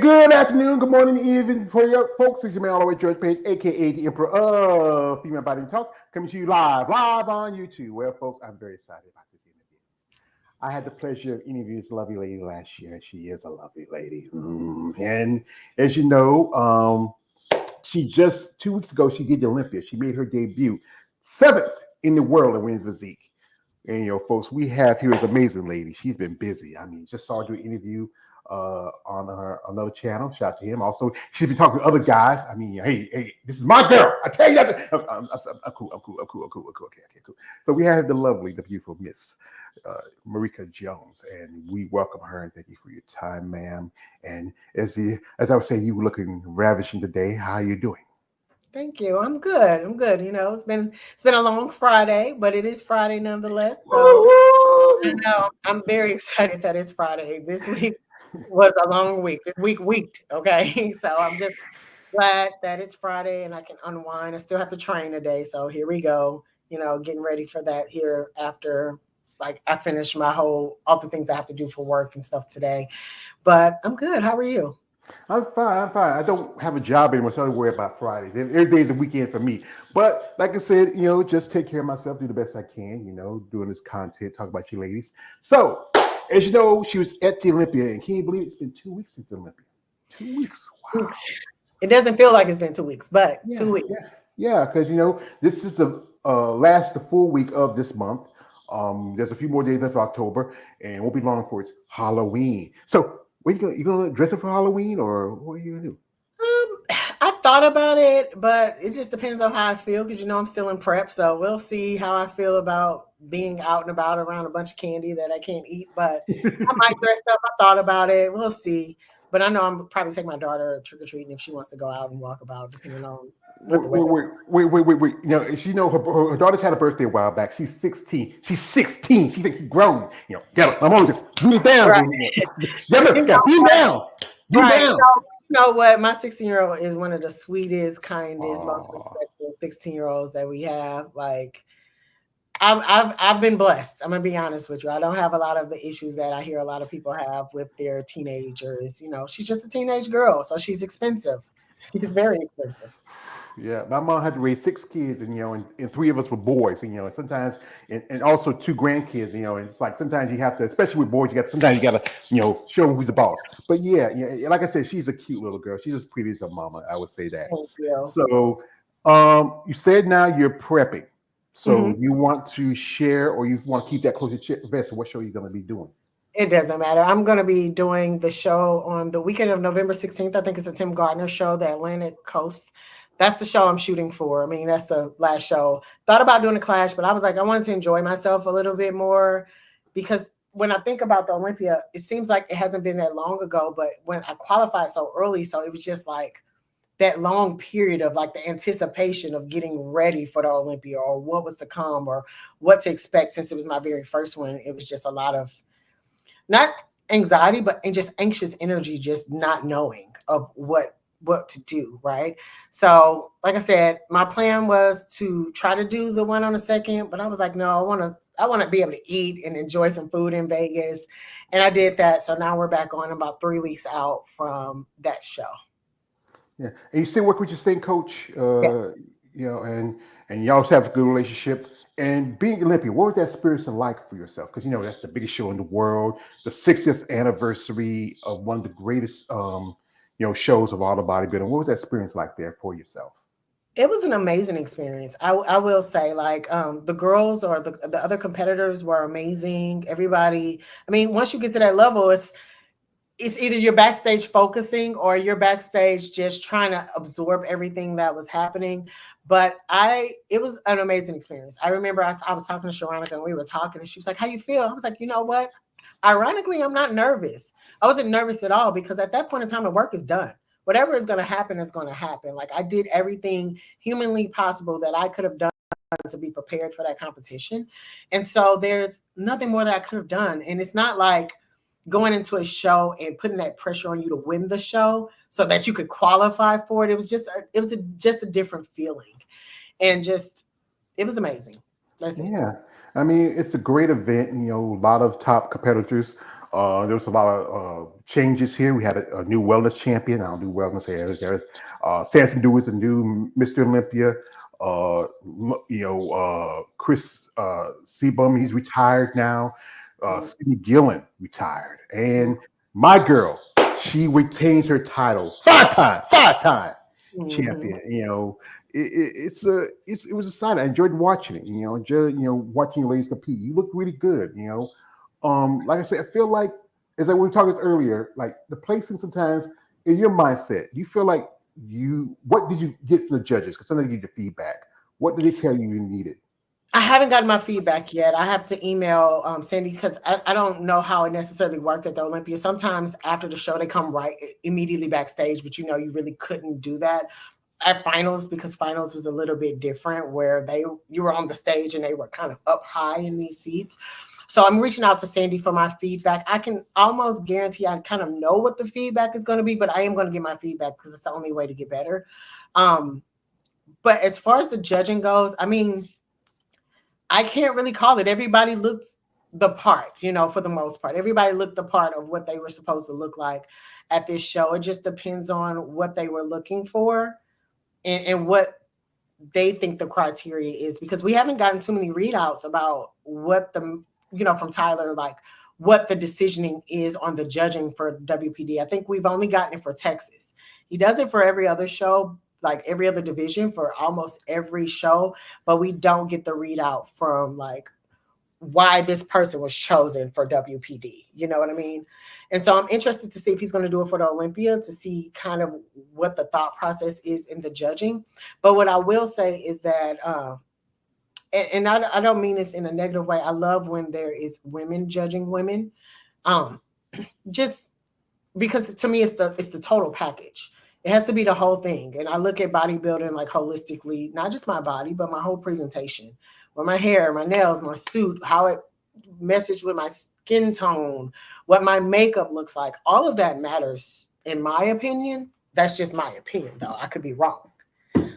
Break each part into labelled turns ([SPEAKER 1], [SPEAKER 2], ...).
[SPEAKER 1] good afternoon, good morning, evening for your folks. It's your man, all the way George Page, aka the Emperor of Female Body Talk, coming to you live on YouTube. Well, folks, I'm very excited about this interview. I had the pleasure of interviewing this lovely lady last year. She is a lovely lady, and as you know, she just 2 weeks ago she did the Olympia. She made her debut, seventh in the world in women's physique. And folks, we have here is amazing lady. She's been busy. I mean, just saw her do an interview on her another channel. Shout out to him. Also, she'll be talking to other guys. I mean, hey, this is my girl. I tell you that. I'm cool. Okay, cool. So we have the lovely, the beautiful Miss Marika Jones, and we welcome her and thank you for your time, ma'am. And as I would say, you were looking ravishing today. How are you doing?
[SPEAKER 2] Thank you. I'm good. It's been a long Friday, but it is Friday nonetheless. So I know I'm very excited that it's Friday. This week was a long week. This week weeked. Okay. So I'm just glad that it's Friday and I can unwind. I still have to train today. So here we go. Getting ready for that here after I finish all the things I have to do for work and stuff today. But I'm good. How are you?
[SPEAKER 1] I'm fine. I don't have a job anymore, so I don't worry about Fridays. Every day is a weekend for me. But like I said, just take care of myself, do the best I can, doing this content, talk about you ladies. So, as you know, she was at the Olympia, and can you believe it's been 2 weeks since the Olympia? 2 weeks. Wow.
[SPEAKER 2] It doesn't feel like it's been 2 weeks, but
[SPEAKER 1] Yeah,
[SPEAKER 2] 2 weeks.
[SPEAKER 1] Yeah, because this is the full week of this month. There's a few more days left for October, and it won't be long for it's Halloween. So, what you gonna dress up for Halloween, or what are you gonna do?
[SPEAKER 2] I thought about it, but it just depends on how I feel because I'm still in prep, so we'll see how I feel about being out and about around a bunch of candy that I can't eat. But I might dress up. I thought about it. We'll see. But I know I'm probably take my daughter trick or treating if she wants to go out and walk about, depending on what the weather.
[SPEAKER 1] Wait. Her daughter's had a birthday a while back. She's 16. She's 16. She thinks she's grown. Get her. I'm on this. Beat down.
[SPEAKER 2] Right.
[SPEAKER 1] Get her. Beat down. Beat
[SPEAKER 2] Right.
[SPEAKER 1] down.
[SPEAKER 2] You know what? My 16-year-old is one of the sweetest, kindest, most
[SPEAKER 1] Aw.
[SPEAKER 2] respectful 16-year-olds that we have. I've been blessed. I'm gonna be honest with you. I don't have a lot of the issues that I hear a lot of people have with their teenagers. She's just a teenage girl, so she's expensive. She's very expensive.
[SPEAKER 1] Yeah, my mom had to raise 6 kids, and three of us were boys, and sometimes, and also two grandkids, and it's like sometimes you have to, especially with boys, sometimes you got to, show them who's the boss. But yeah, like I said, she's a cute little girl. She's as pretty as her mama, I would say that.
[SPEAKER 2] Thank you.
[SPEAKER 1] So, you said now you're prepping. So
[SPEAKER 2] Mhm.
[SPEAKER 1] you want to share, or you want to keep that close to your vest? What show are you going to be doing?
[SPEAKER 2] It doesn't matter. I'm going to be doing the show on the weekend of November 16th. I think it's a Tim Gardner show, the Atlantic Coast. That's the show I'm shooting for. I mean, that's the last show. Thought about doing a clash, but I was like, I wanted to enjoy myself a little bit more because when I think about the Olympia, it seems like it hasn't been that long ago, but when I qualified so early, so it was just like that long period of like the anticipation of getting ready for the Olympia or what was to come or what to expect since it was my very first one. It was just a lot of not anxiety, but and just anxious energy, just not knowing of what to do, right? So, like I said, my plan was to try to do the one on the second, but I was like, no, I want to be able to eat and enjoy some food in Vegas. And I did that. So now we're back on about 3 weeks out from that show.
[SPEAKER 1] Yeah, and you still work with your same coach,
[SPEAKER 2] Yes.
[SPEAKER 1] and you also have a good relationship. And being Olympian, what was that experience like for yourself? Because that's the biggest show in the world, the 60th anniversary of one of the greatest, shows of all the bodybuilding. What was that experience like there for yourself?
[SPEAKER 2] It was an amazing experience. I will say, the girls or the other competitors were amazing. Everybody, I mean, once you get to that level, it's either you're backstage focusing or you're backstage just trying to absorb everything that was happening. But it was an amazing experience. I remember I was talking to Sharonica and we were talking and she was like, how you feel? I was like, you know what? Ironically, I'm not nervous. I wasn't nervous at all because at that point in time, the work is done. Whatever is going to happen is going to happen. Like I did everything humanly possible that I could have done to be prepared for that competition. And so there's nothing more that I could have done. And it's not like going into a show and putting that pressure on you to win the show so that you could qualify for it. It was just a different feeling, and just it was amazing. That's it.
[SPEAKER 1] Yeah, I mean it's a great event. A lot of top competitors. There was a lot of changes here. We had a new wellness champion. I don't do wellness here. There's Samson Dew is a new Mr. Olympia. Chris Sebum, he's retired now. Sydney Gillen retired, and my girl, she retains her title five time champion. It was a sign. I enjoyed watching it. Watching you ladies compete. You look really good. Like I said, I feel like as we were talking earlier, like the placing sometimes in your mindset, you feel like what did you get from the judges? Because sometimes they give you feedback. What did they tell you needed?
[SPEAKER 2] I haven't gotten my feedback yet. I have to email Sandy because I don't know how it necessarily worked at the Olympia. Sometimes after the show, they come right immediately backstage, but you really couldn't do that at finals because finals was a little bit different where you were on the stage and they were kind of up high in these seats. So I'm reaching out to Sandy for my feedback. I can almost guarantee I kind of know what the feedback is going to be, but I am going to get my feedback because it's the only way to get better. But as far as the judging goes, I mean, I can't really call it. Everybody looked the part, for the most part. Everybody looked the part of what they were supposed to look like at this show. It just depends on what they were looking for and what they think the criteria is, because we haven't gotten too many readouts about what from Tyler, like what the decisioning is on the judging for WPD. I think we've only gotten it for Texas. He does it for every other show, like every other division for almost every show, but we don't get the readout from like why this person was chosen for WPD. You know what I mean? And so I'm interested to see if he's going to do it for the Olympia, to see kind of what the thought process is in the judging. But what I will say is that, and I don't mean this in a negative way. I love when there is women judging women, just because to me it's the total package. It has to be the whole thing. And I look at bodybuilding like holistically, not just my body, but my whole presentation, with my hair, my nails, my suit, how it meshes with my skin tone, what my makeup looks like. All of that matters, in my opinion. That's just my opinion, though. I could be wrong.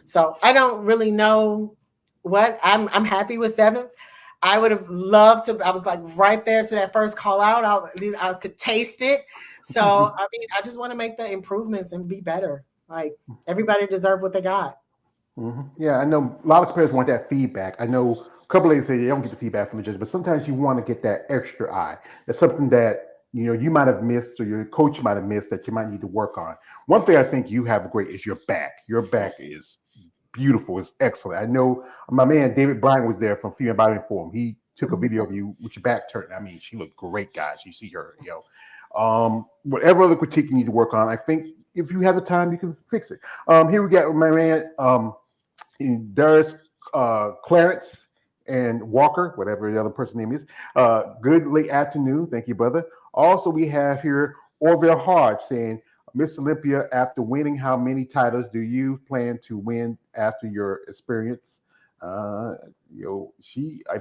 [SPEAKER 2] So I don't really know what I'm happy with 7th. I would have loved to. I was like right there to that first call out. I could taste it. So I mean, I just want to make the improvements and be better. Like everybody deserves what they got.
[SPEAKER 1] Mm-hmm. Yeah, I know a lot of competitors want that feedback. I know a couple ladies say they don't get the feedback from the judge, but sometimes you want to get that extra eye. It's something that you might have missed or your coach might have missed that you might need to work on. One thing I think you have great is your back. Your back is beautiful. It's excellent. I know my man David Bryan was there from Female Body Forum. He took a video of you with your back turned. I mean, she looked great, guys. You see her, whatever other critique you need to work on, I think if you have the time, you can fix it. Here we got my man Darius Clarence and Walker, whatever the other person's name is. Good late afternoon. Thank you, brother. Also, we have here Orville Hodge saying, Miss Olympia, after winning how many titles do you plan to win after your experience? I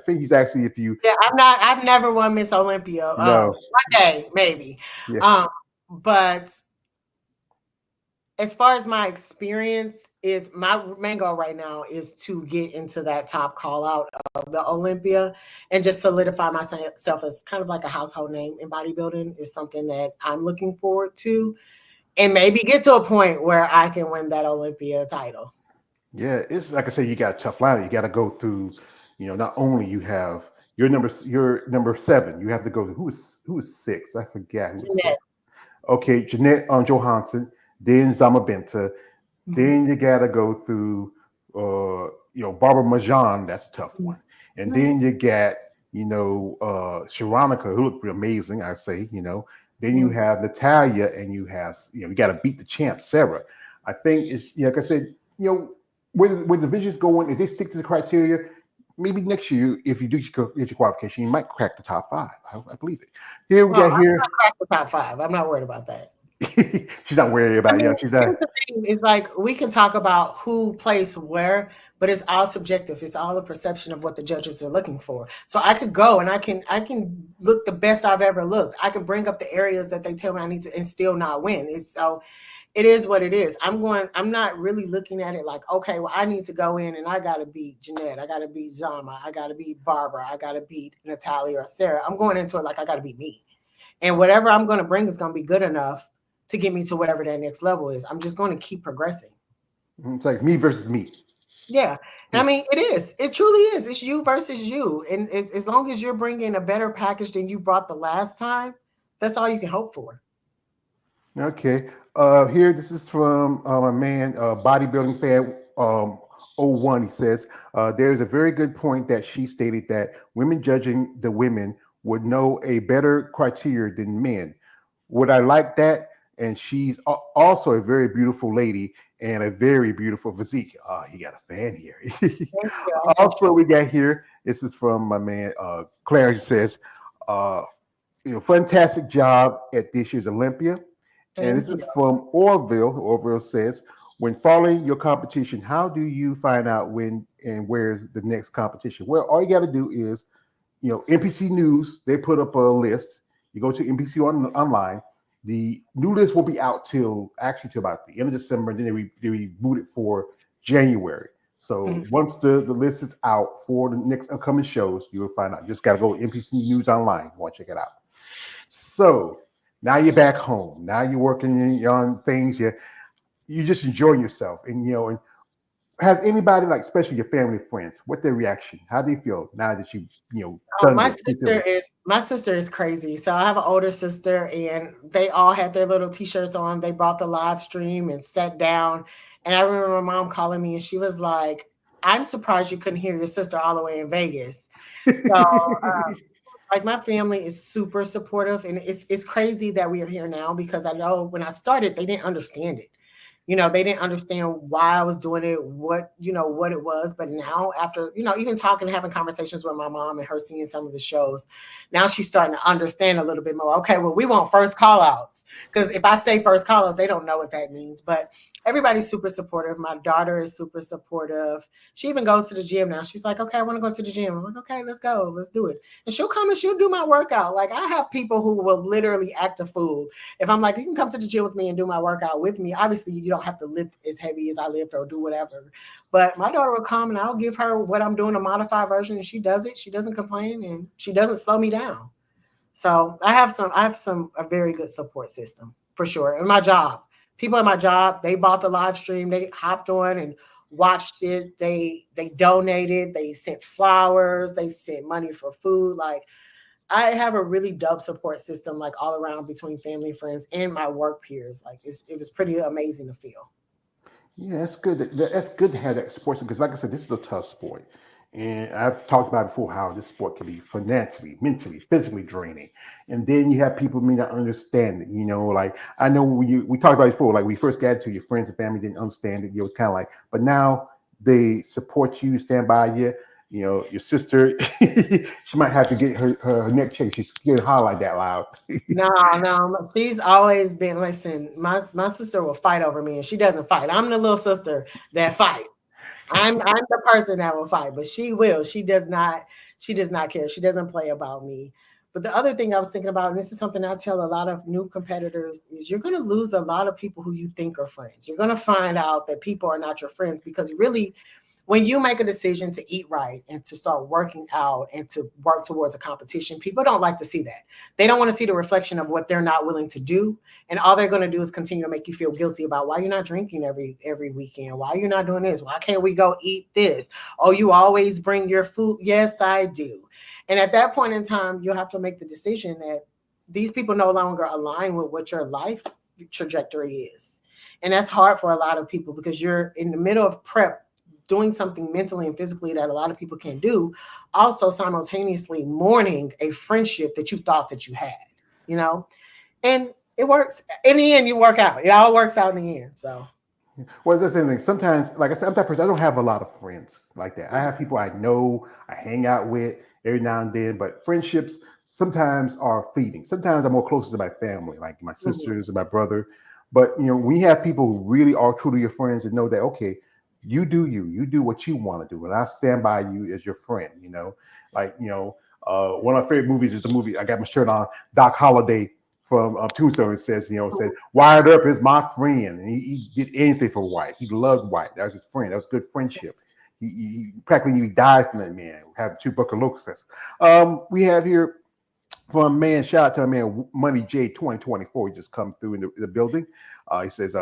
[SPEAKER 1] think he's actually if you.
[SPEAKER 2] Yeah, I've never won Miss Olympia.
[SPEAKER 1] No.
[SPEAKER 2] One day, maybe.
[SPEAKER 1] Yeah.
[SPEAKER 2] But as far as my experience is, my main goal right now is to get into that top call out of the Olympia and just solidify myself as kind of like a household name in bodybuilding is something that I'm looking forward to, and maybe get to a point where I can win that Olympia title.
[SPEAKER 1] Yeah, it's like I said, you got a tough line. You got to go through, not only you have your number 7, you have to go to who is 6? I forget who was 6. Okay, Jeanette Johansson, then Zamabenta, then you got to go through, Barbara Majan. That's a tough one, and then you got, Sharonica, who looked amazing. I say, then you have Natalia, and you have, you got to beat the champ Sarah. I think it's like I said, when the divisions go in, if they stick to the criteria, maybe next year, if you do get your qualification, you might crack the top 5. I believe it. Here we got here.
[SPEAKER 2] I'm not crack the top 5. I'm not worried about that.
[SPEAKER 1] She's not worried about it. She's not.
[SPEAKER 2] It's like we can talk about who plays where, but it's all subjective. It's all a perception of what the judges are looking for. So I could go and I can look the best I've ever looked. I can bring up the areas that they tell me I need to and still not win. It is what it is. I'm not really looking at it like, okay, well, I need to go in and I got to beat Jeanette. I got to beat Zama. I got to beat Barbara. I got to beat Natalia or Sarah. I'm going into it like I got to beat me. And whatever I'm going to bring is going to be good enough to get me to whatever that next level is. I'm just going to keep progressing.
[SPEAKER 1] It's like me versus me.
[SPEAKER 2] Yeah. And
[SPEAKER 1] Yeah.
[SPEAKER 2] I mean, it is. It truly is. It's you versus you. And as long as you're bringing a better package than you brought the last time, that's all you can hope for.
[SPEAKER 1] Okay. Here, this is from a man, bodybuilding fan, oh 01. He says, there's a very good point that she stated that women judging the women would know a better criteria than men. Would I like that? And she's also a very beautiful lady and a very beautiful physique. He got a fan here.
[SPEAKER 2] Thank you.
[SPEAKER 1] Also, we got here, this is from my man, Clarence. He says, uh, fantastic job at this year's Olympia. And
[SPEAKER 2] Thank
[SPEAKER 1] this
[SPEAKER 2] you.
[SPEAKER 1] is from Orville. Orville says, when following your competition, how do you find out when and where's the next competition? Well, all you got to do is, NPC News, they put up a list. You go to NPC online. The new list will be out till about the end of December, and then they reboot it for January. So once the list is out for the next upcoming shows, you will find out. You just got to go to NPC News online. You want to check it out. So now you're back home. Now you're working on things. You're just enjoying yourself, and has anybody, like, especially your family friends, what their reaction? How do you feel now that
[SPEAKER 2] Oh,
[SPEAKER 1] done this?
[SPEAKER 2] my sister is crazy. So I have an older sister, and they all had their little t-shirts on. They bought the live stream and sat down. And I remember my mom calling me, and she was like, "I'm surprised you couldn't hear your sister all the way in Vegas." So like my family is super supportive, and it's crazy that we are here now because I know when I started, they didn't understand it. They didn't understand why I was doing it, what it was. But now, after, even talking, having conversations with my mom and her seeing some of the shows, now she's starting to understand a little bit more. Okay, well, we want first call outs. Because if I say first call outs, they don't know what that means. But everybody's super supportive. My daughter is super supportive. She even goes to the gym now. She's like, okay, I want to go to the gym. I'm like, okay, let's go. Let's do it. And she'll come and she'll do my workout. Like, I have people who will literally act a fool. If I'm like, you can come to the gym with me and do my workout with me. Obviously, you don't have to lift as heavy as I lift or do whatever. But my daughter will come and I'll give her what I'm doing, a modified version, and she does it. She doesn't complain and she doesn't slow me down. So I have a very good support system for sure. In my job, people at my job, they bought the live stream, they hopped on and watched it. They donated, they sent flowers, they sent money for food. Like, I have a really dope support system, like all around between family, friends, and my work peers. Like, it was pretty amazing to feel.
[SPEAKER 1] Yeah, that's good. That's good to have that support because, like I said, this is a tough sport, and I've talked about before how this sport can be financially, mentally, physically draining. And then you have people who may not understand it. Like, I know we talked about it before. Like, we first got to, your friends and family didn't understand it. It was kind of like, but now they support you, stand by you. Your sister, she might have to get her neck checked. She's getting highlight that loud.
[SPEAKER 2] No, no, she's always been. Listen, my sister will fight over me, and she doesn't fight. I'm the little sister that fights. I'm the person that will fight, but she will. She does not. She does not care. She doesn't play about me. But the other thing I was thinking about, and this is something I tell a lot of new competitors, is you're going to lose a lot of people who you think are friends. You're going to find out that people are not your friends because really, when you make a decision to eat right and to start working out and to work towards a competition, people don't like to see that. They don't want to see the reflection of what they're not willing to do. And all they're going to do is continue to make you feel guilty about why you're not drinking every weekend. Why you're not doing this? Why can't we go eat this? Oh, you always bring your food. Yes, I do. And at that point in time, you'll have to make the decision that these people no longer align with what your life trajectory is. And that's hard for a lot of people because you're in the middle of prep, doing something mentally and physically that a lot of people can't do, also simultaneously mourning a friendship that you thought that you had, you know? And it works. In the end, you work out. It all works out in the end. So,
[SPEAKER 1] Well, it's the same thing. Sometimes, like I said, I'm that person. I don't have a lot of friends like that. I have people I know, I hang out with every now and then, but friendships sometimes are fleeting. Sometimes I'm more closer to my family, like my sisters and my brother. But we have people who really are truly your friends and know that, okay, you do what you want to do, and I stand by you as your friend. Like one of my favorite movies is the movie, I got my shirt on, Doc Holliday from Tombstone. Said Wired Earp is my friend, and he did anything for White. He loved White. That was his friend. That was good friendship. He practically died from that man. Have tuberculosis. We have here from a man, shout out to a man, Money J 2024. He just come through in the building. He says,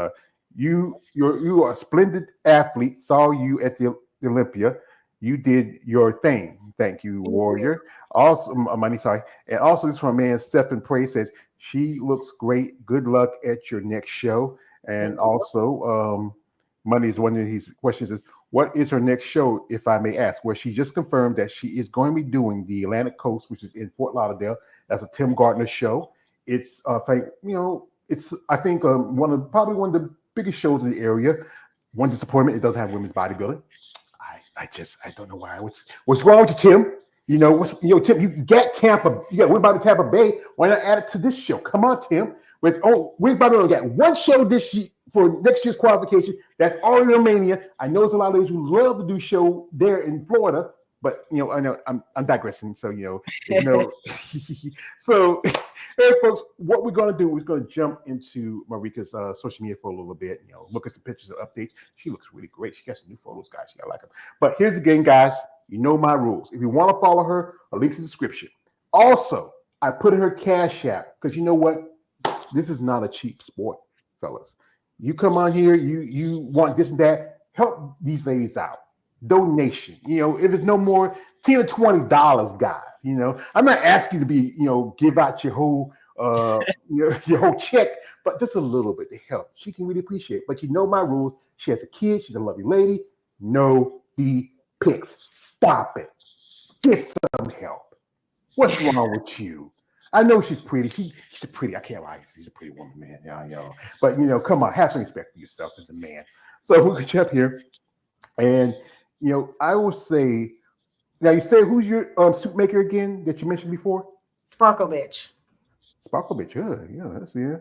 [SPEAKER 1] you are a splendid athlete. Saw you at the Olympia. You did your thing. Thank you, Warrior. Also, Money, sorry. And also, this from a man, Stephen Prey says, she looks great. Good luck at your next show. And also, Money is one of his questions is, what is her next show, if I may ask? Well, she just confirmed that she is going to be doing the Atlantic Coast, which is in Fort Lauderdale. That's a Tim Gardner show. It's, it's I think probably one of the biggest shows in the area. One disappointment, it doesn't have women's bodybuilding. I don't know why. What's wrong with you, Tim? Tim, you got Tampa, you got Women by Tampa Bay. Why not add it to this show? Come on, Tim. Women's bodybuilding got one show this year for next year's qualification. That's all in Romania. I know there's a lot of ladies who love to do show there in Florida, but I know I'm digressing. So so hey folks, what we're gonna do is gonna jump into Marika's social media for a little bit. Look at some pictures and updates. She looks really great. She got some new photos, guys. I like them. But here's the game, guys. You know my rules. If you want to follow her, a link in the description. Also, I put in her Cash App because you know what? This is not a cheap sport, fellas. You come on here, you want this and that. Help these ladies out. Donation. If it's no more $10 to $20, guys. I'm not asking you to be, give out your whole your whole check, but just a little bit to help. She can really appreciate it. But you know my rules. She has a kid, she's a lovely lady. No pics. Stop it. Get some help. What's wrong with you? I know she's pretty. She's pretty. I can't lie. She's a pretty woman, man. But come on, have some respect for yourself as a man. So we'll get you up here, and I will say. Now you say who's your suit maker again that you mentioned before?
[SPEAKER 2] Sparkle Bitch.
[SPEAKER 1] Sparkle Bitch. Yeah.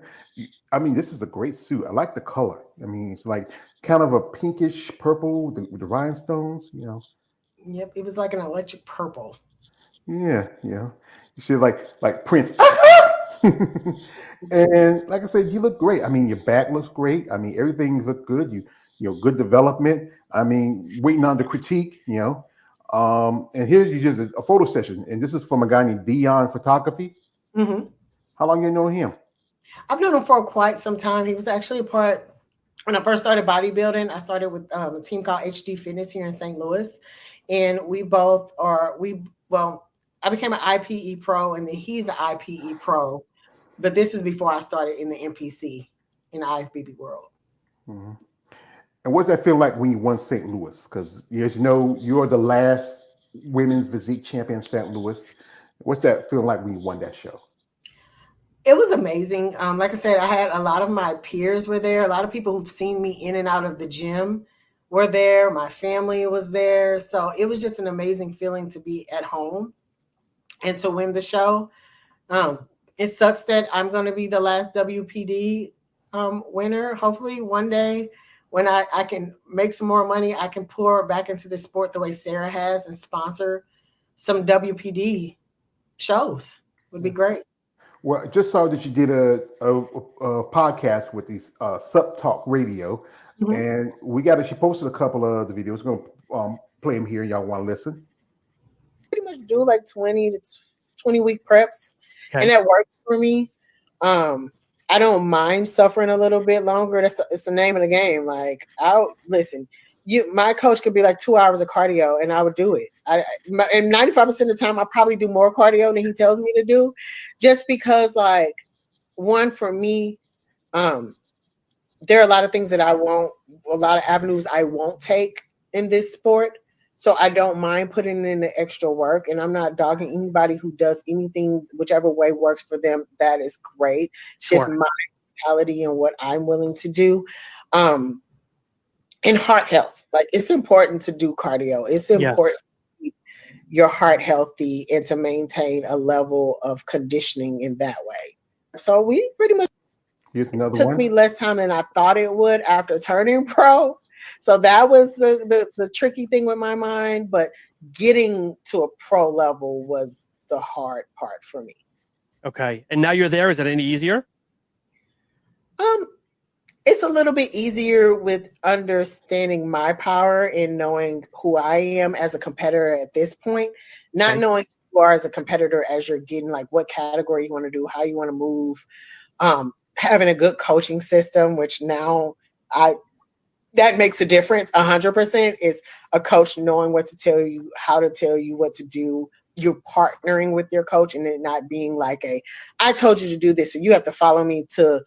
[SPEAKER 1] I mean, this is a great suit. I like the color. I mean, it's like kind of a pinkish purple with the rhinestones.
[SPEAKER 2] Yep, it was like an electric purple.
[SPEAKER 1] Yeah. You should like Prince. And like I said, you look great. I mean, your back looks great. I mean, everything looked good. Good development. I mean, waiting on the critique. And here's just a photo session, and this is from a guy named Dion Photography.
[SPEAKER 2] Mm-hmm.
[SPEAKER 1] How long you know him?
[SPEAKER 2] I've known him for quite some time. He was actually a part when I first started bodybuilding. I started with a team called HD Fitness here in St. Louis, and I became an IPE pro, and then he's an IPE pro. But this is before I started in the NPC in the IFBB world.
[SPEAKER 1] Mm-hmm. And what's that feel like when you won St. Louis? Because as you know, you're the last women's physique champion in St. Louis. What's that feel like when you won that show?
[SPEAKER 2] It was amazing. Like I said, I had a lot of my peers were there. A lot of people who've seen me in and out of the gym were there. My family was there. So it was just an amazing feeling to be at home and to win the show. It sucks that I'm going to be the last WPD winner. Hopefully one day when I can make some more money, I can pour back into the sport the way Sarah has and sponsor some WPD shows. Would be great.
[SPEAKER 1] Well, I just saw that you did a podcast with these Sup Talk Radio, and she posted a couple of the videos. We're going to play them here. Y'all want to listen?
[SPEAKER 2] Pretty much do like 20 to 20 week preps, and that works for me. I don't mind suffering a little bit longer. It's the name of the game. Like, listen. My coach could be like 2 hours of cardio, and I would do it. And 95% of the time, I probably do more cardio than he tells me to do, just because, like, one, for me, there are a lot of things that a lot of avenues I won't take in this sport. So I don't mind putting in the extra work, and I'm not dogging anybody who does anything, whichever way works for them. That is great. It's just my mentality and what I'm willing to do. And heart health, like, it's important to do cardio. It's important to keep your heart healthy and to maintain a level of conditioning in that way. So we pretty much took me less time than I thought it would after turning pro. So that was the tricky thing with my mind, but getting to a pro level was the hard part for me.
[SPEAKER 3] Okay. And now you're there. Is it any easier?
[SPEAKER 2] It's a little bit easier with understanding my power and knowing who I am as a competitor at this point, not knowing you are as a competitor as you're getting, like what category you want to do, how you want to move, having a good coaching system, which now that makes a difference 100%, is a coach knowing what to tell you, how to tell you what to do. You're partnering with your coach and it not being like I told you to do this, so you have to follow me to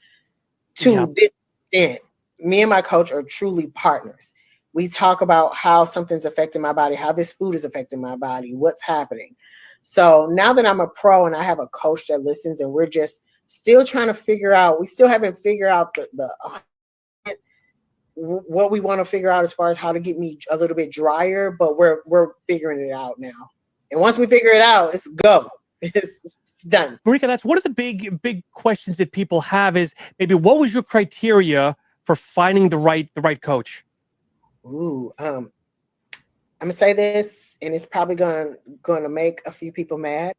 [SPEAKER 2] this extent. Me and my coach are truly partners. We talk about how something's affecting my body, how this food is affecting my body, what's happening. So now that I'm a pro and I have a coach that listens, and we're just still trying to figure out, we still haven't figured out what we want to figure out as far as how to get me a little bit drier, but we're figuring it out now. And once we figure it out, it's go. It's done.
[SPEAKER 3] Marika, that's one of the big questions that people have is maybe what was your criteria for finding the right coach?
[SPEAKER 2] Ooh, I'm gonna say this, and it's probably gonna make a few people mad.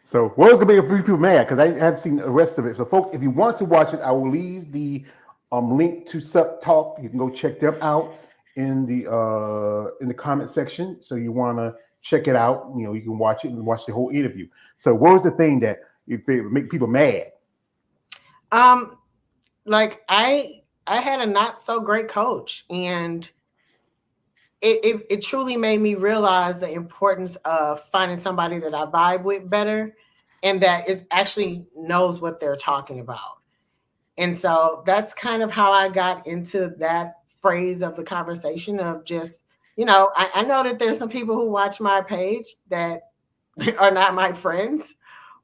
[SPEAKER 1] So what was gonna make a few people mad? Because I haven't seen the rest of it. So folks, if you want to watch it, I will leave the link to Sup Talk. You can go check them out in the comment section. So you want to check it out, you can watch it and watch the whole interview. So what was the thing that you feel make people mad?
[SPEAKER 2] Like I had a not so great coach, and it truly made me realize the importance of finding somebody that I vibe with better and that is actually knows what they're talking about. And so that's kind of how I got into that phrase of the conversation of just, I know that there's some people who watch my page that are not my friends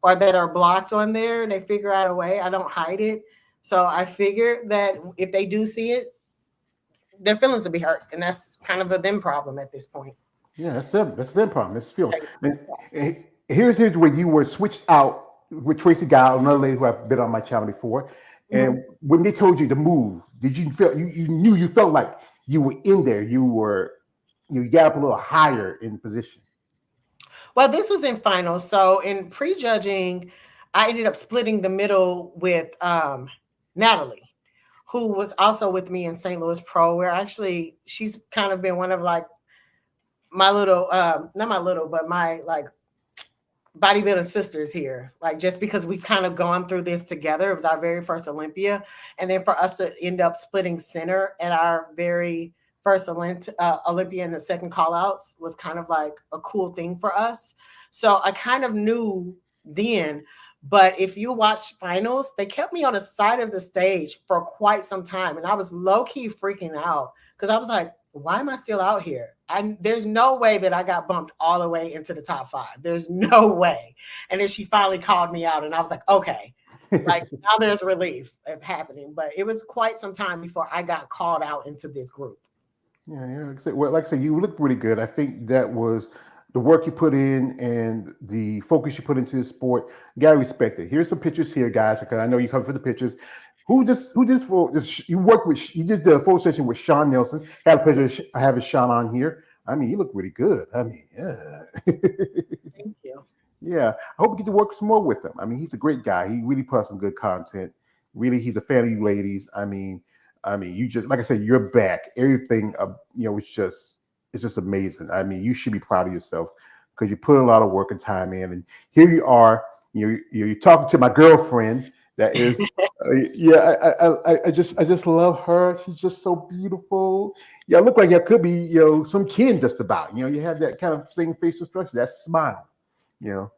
[SPEAKER 2] or that are blocked on there. They figure out a way. I don't hide it. So I figure that if they do see it, their feelings will be hurt. And that's kind of a them problem at this point.
[SPEAKER 1] Yeah, that's them problem. It's feelings. And here's where you were switched out with Tracy Guile, another lady who I've been on my channel before. And when they told you to move, did you feel you felt like you were in there? You got up a little higher in position.
[SPEAKER 2] Well, this was in finals. So in prejudging, I ended up splitting the middle with Natalie, who was also with me in St. Louis Pro, where actually she's kind of been one of like my little, not my little, but my like bodybuilding sisters here, like just because we've kind of gone through this together. It was our very first Olympia, and then for us to end up splitting center at our very first Olympia in the second call outs was kind of like a cool thing for us. So I kind of knew then, but if you watch finals, they kept me on the side of the stage for quite some time, and I was low-key freaking out because I was like, why am I still out here? There's no way that I got bumped all the way into the top 5. There's no way. And then she finally called me out, and I was like, okay, like now there's relief of happening. But it was quite some time before I got called out into this group.
[SPEAKER 1] Yeah. Like I said, you look really good. I think that was the work you put in and the focus you put into the sport. You gotta respect it. Here's some pictures here, guys, because I know you come for the pictures. You just did the photo session with Sean Nelson. Had a pleasure of having Sean on here. I mean, you look really good. I mean, yeah.
[SPEAKER 2] Thank you.
[SPEAKER 1] Yeah, I hope you get to work some more with him. I mean, he's a great guy. He really puts some good content. Really, he's a fan of you ladies. I mean, you just, like I said, you're back. Everything, it's just amazing. I mean, you should be proud of yourself because you put a lot of work and time in. And here you are. You're talking to my girlfriend. That is, I just love her. She's just so beautiful. Yeah, look like you could be, some kid just about. You have that kind of thing, facial structure, that smile. Here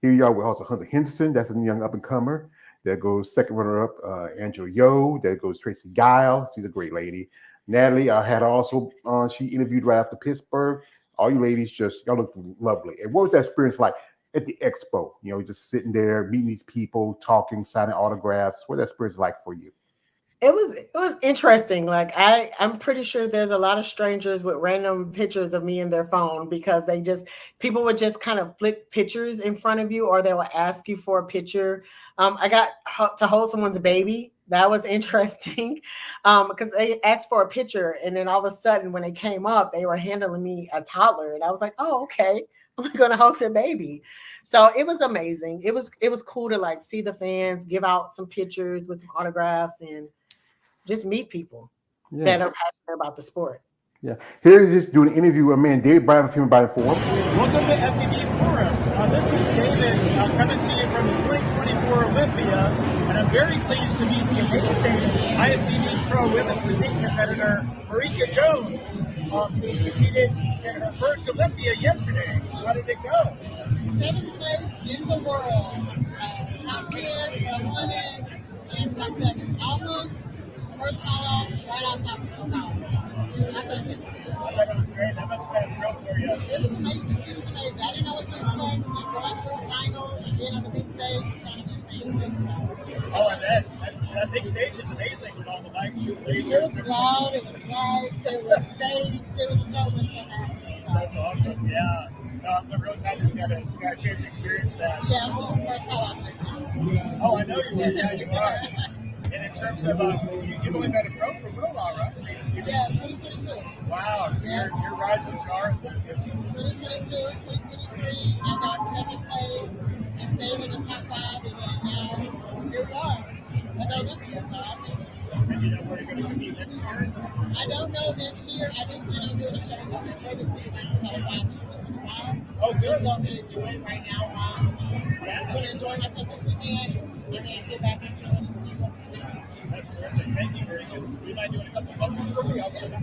[SPEAKER 1] you are with also Hunter Henderson. That's a young up and comer. There goes second runner up, Angela Yo. There goes Tracy Guile. She's a great lady. Natalie, I had also she interviewed right after Pittsburgh. All you ladies y'all look lovely. And what was that experience like at the expo? Just sitting there, meeting these people, talking, signing autographs. What that experience like for you?
[SPEAKER 2] It was interesting. Like I'm pretty sure there's a lot of strangers with random pictures of me in their phone because people would just kind of flick pictures in front of you, or they would ask you for a picture. I got to hold someone's baby. That was interesting because they asked for a picture, and then all of a sudden when they came up, they were handling me a toddler, and I was like, oh, okay. I'm going to hold the baby. So it was amazing. It was cool to like see the fans, give out some pictures with some autographs, and just meet people that are passionate about the sport.
[SPEAKER 1] Yeah. Here is just doing an interview with man David Bryan from Human Body Forum.
[SPEAKER 4] Welcome to FBB Forum. This is David coming to you from the 2024 Olympia, and I'm very pleased to meet the amazing IFBB Pro Women's Physique competitor, Marika Jones, who competed in her first Olympia yesterday. How did it go?
[SPEAKER 5] Seventh place in the world. Top 10, won it, and top 7. Almost first call out, right on top of the call. That's it.
[SPEAKER 4] I thought it was great. That must have been a thrill for you.
[SPEAKER 5] It was amazing. It was amazing. I didn't know what to expect. Going through finals and being on the big stage was amazing.
[SPEAKER 4] Oh, and that big stage is amazing with all the lights,
[SPEAKER 5] It
[SPEAKER 4] lasers.
[SPEAKER 5] was loud, it was bright, it was staged, it was so much fun.
[SPEAKER 4] That's awesome. Yeah. I'm really glad you got a chance to experience that.
[SPEAKER 5] Yeah, I'm going to first call out next time.
[SPEAKER 4] Oh, I know you were. Yeah, you are. And in terms of, you've only been a pro for a little while, right?
[SPEAKER 5] Yeah, 2022.
[SPEAKER 4] Wow, so you're rising star.
[SPEAKER 5] 2022, 2023, I got second place and stayed in the top 5, and then now here we are. I don't know yet, so I think.
[SPEAKER 4] And you know where you're going to compete next year?
[SPEAKER 5] I don't know next year. I do plan on doing a show in November to see if I can qualify for the tomorrow.
[SPEAKER 4] Oh, good.
[SPEAKER 5] Just going to enjoy it right now. I'm going to enjoy myself this weekend and then get back into it and see what's going.
[SPEAKER 4] That's terrific. Thank you very much. Do you mind doing a couple of photos for me? I'll put it up.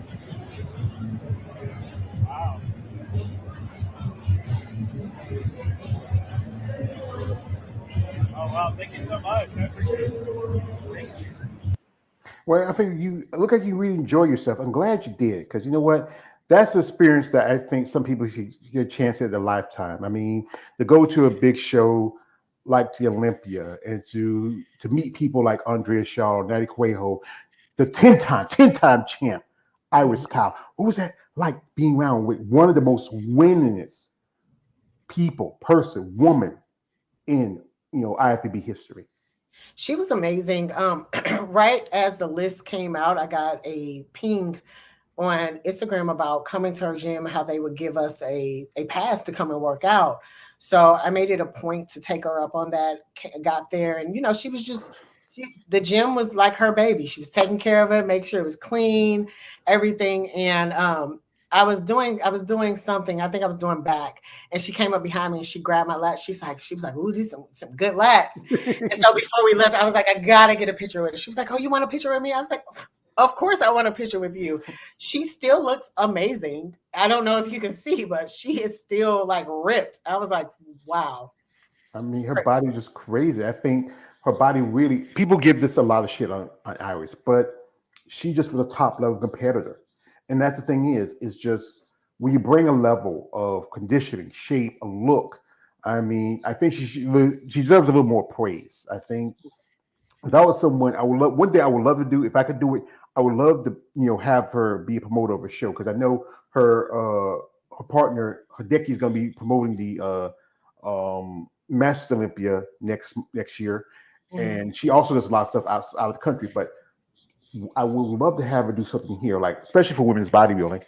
[SPEAKER 4] Wow. Oh, wow. Thank you so much. I appreciate it. Thank you.
[SPEAKER 1] Well, I think you look like you really enjoy yourself. I'm glad you did, because you know what? That's the experience that I think some people should get a chance at their lifetime. I mean, to go to a big show like the Olympia and to meet people like Andrea Shaw, Natty Quayle, the 10-time champ, Iris Kyle. What was that like being around with one of the most winningest woman in IFBB history?
[SPEAKER 2] She was amazing. Right as the list came out, I got a ping on Instagram about coming to her gym, how they would give us a pass to come and work out. So I made it a point to take her up on that, got there. And, she was the gym was like her baby. She was taking care of it, make sure it was clean, everything. And I was doing something. I think I was doing back, and she came up behind me and she grabbed my lats. She was like, "Ooh, these some good lats." And so before we left, I was like, "I gotta get a picture with her." She was like, "Oh, you want a picture with me?" I was like, "Of course, I want a picture with you." She still looks amazing. I don't know if you can see, but she is still like ripped. I was like, "Wow."
[SPEAKER 1] I mean, her body is just crazy. I think her body really. People give this a lot of shit on Iris, but she just was a top level competitor. And that's the thing is just when you bring a level of conditioning, shape, a look, I mean, I think she deserves a little more praise. I think if that was someone I would love, one thing I would love to do, if I could do it, I would love to, have her be a promoter of a show, because I know her partner Hideki is going to be promoting the Masters Olympia next year, and she also does a lot of stuff out of the country, but I would love to have her do something here, like especially for women's bodybuilding.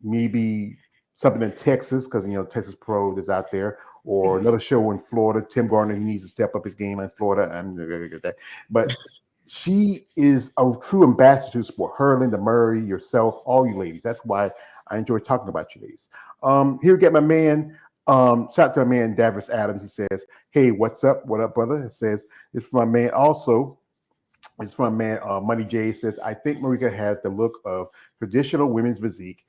[SPEAKER 1] Maybe something in Texas, because Texas Pro is out there, or another show in Florida. Tim Gardner, he needs to step up his game in Florida, but she is a true ambassador to the sport. Her, Linda Murray, yourself, all you ladies. That's why I enjoy talking about you ladies. Here we get my man. Shout out to my man Davris Adams. He says, "Hey, what's up? What up, brother?" It says it's from my man also. It's from man Money J. Says, "I think Marika has the look of traditional women's physique.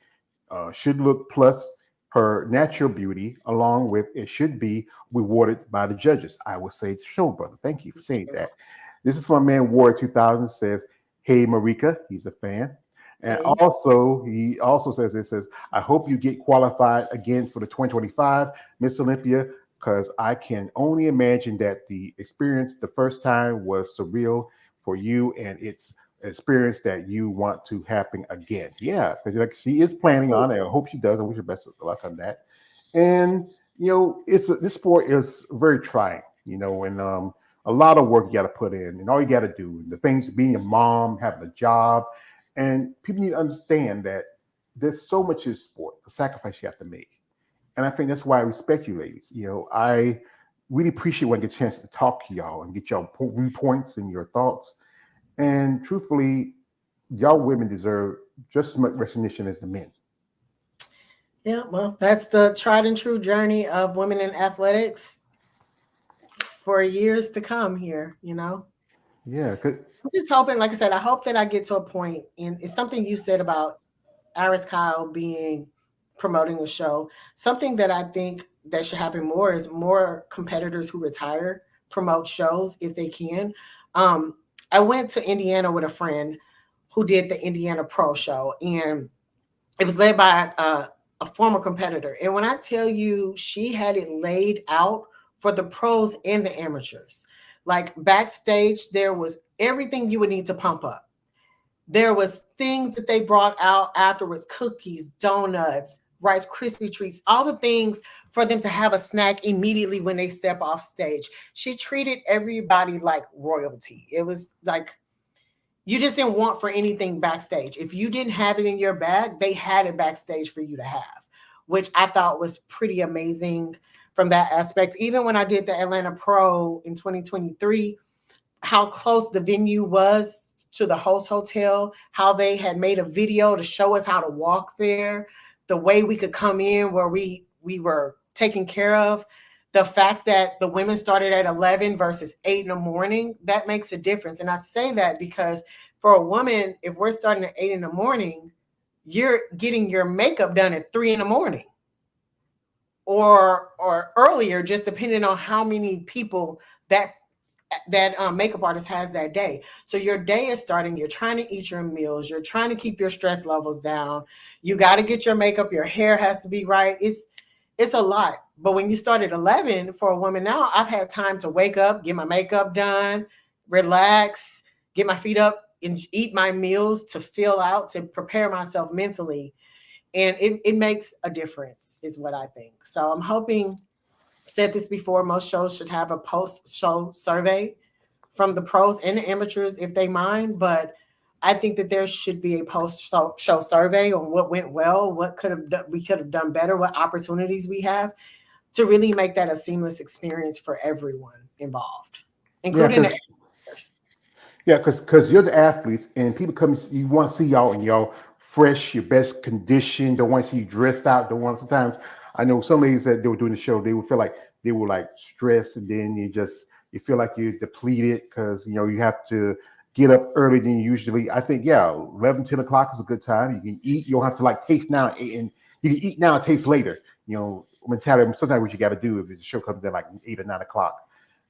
[SPEAKER 1] Should look plus her natural beauty, along with it should be rewarded by the judges." I will say so, brother. Thank you for saying that. This is from man War 2000. Says, "Hey Marika," he's a fan. And also, he also says, "I hope you get qualified again for the 2025 Miss Olympia, because I can only imagine that the experience the first time was surreal for you, and it's an experience that you want to happen again." Yeah, because she is planning on it. I hope she does. I wish her best of luck on that. And this sport is very trying, and a lot of work you got to put in, and all you got to do, the things, being a mom, having a job, and people need to understand that there's so much in sport, the sacrifice you have to make. And I think that's why I respect you ladies. I really appreciate when I get a chance to talk to y'all and get y'all viewpoints and your thoughts. And truthfully, y'all women deserve just as much recognition as the men.
[SPEAKER 2] Yeah, well, that's the tried and true journey of women in athletics for years to come here, you know.
[SPEAKER 1] Yeah,
[SPEAKER 2] I'm just hoping, like I said, I hope that I get to a point, and it's something you said about Iris Kyle being promoting the show. Something that I think that should happen more is more competitors who retire promote shows if they can. Um, I went to Indiana with a friend who did the Indiana Pro Show, and it was led by a former competitor. And when I tell you, she had it laid out for the pros and the amateurs. Like backstage, there was everything you would need to pump up. There was things that they brought out afterwards, cookies, donuts, Rice Krispie treats, all the things for them to have a snack immediately when they step off stage. She treated everybody like royalty. It was like you just didn't want for anything backstage. If you didn't have it in your bag, they had it backstage for you to have, which I thought was pretty amazing from that aspect. Even when I did the Atlanta Pro in 2023, how close the venue was to the host hotel, how they had made a video to show us how to walk there, the way we could come in where we were taken care of. The fact that the women started at 11 versus 8 in the morning, that makes a difference. And I say that because for a woman, if we're starting at 8 in the morning, you're getting your makeup done at 3 in the morning or earlier, just depending on how many people that makeup artist has that day. So your day is starting, you're trying to eat your meals, you're trying to keep your stress levels down. You got to get your makeup, your hair has to be right. It's a lot. But when you start at 11 for a woman now, I've had time to wake up, get my makeup done, relax, get my feet up and eat my meals to feel out, to prepare myself mentally. And it makes a difference is what I think. So I'm hoping, said this before, most shows should have a post-show survey from the pros and the amateurs if they mind. But I think that there should be a post-show survey on what went well, what we could have done better, what opportunities we have to really make that a seamless experience for everyone involved, including the amateurs.
[SPEAKER 1] Yeah, because you're the athletes, and people come. You want to see y'all in y'all fresh, your best condition. Don't want to see you dressed out. Don't want. Sometimes I know some ladies that they were doing the show. They would feel like they were like stressed, and then you feel like you're depleted because you have to get up early than usually. I think 11, 10 o'clock is a good time. You can eat. You don't have to like taste now, and you can eat now and taste later. Mentality. Sometimes what you got to do if the show comes in like 8 or 9 o'clock.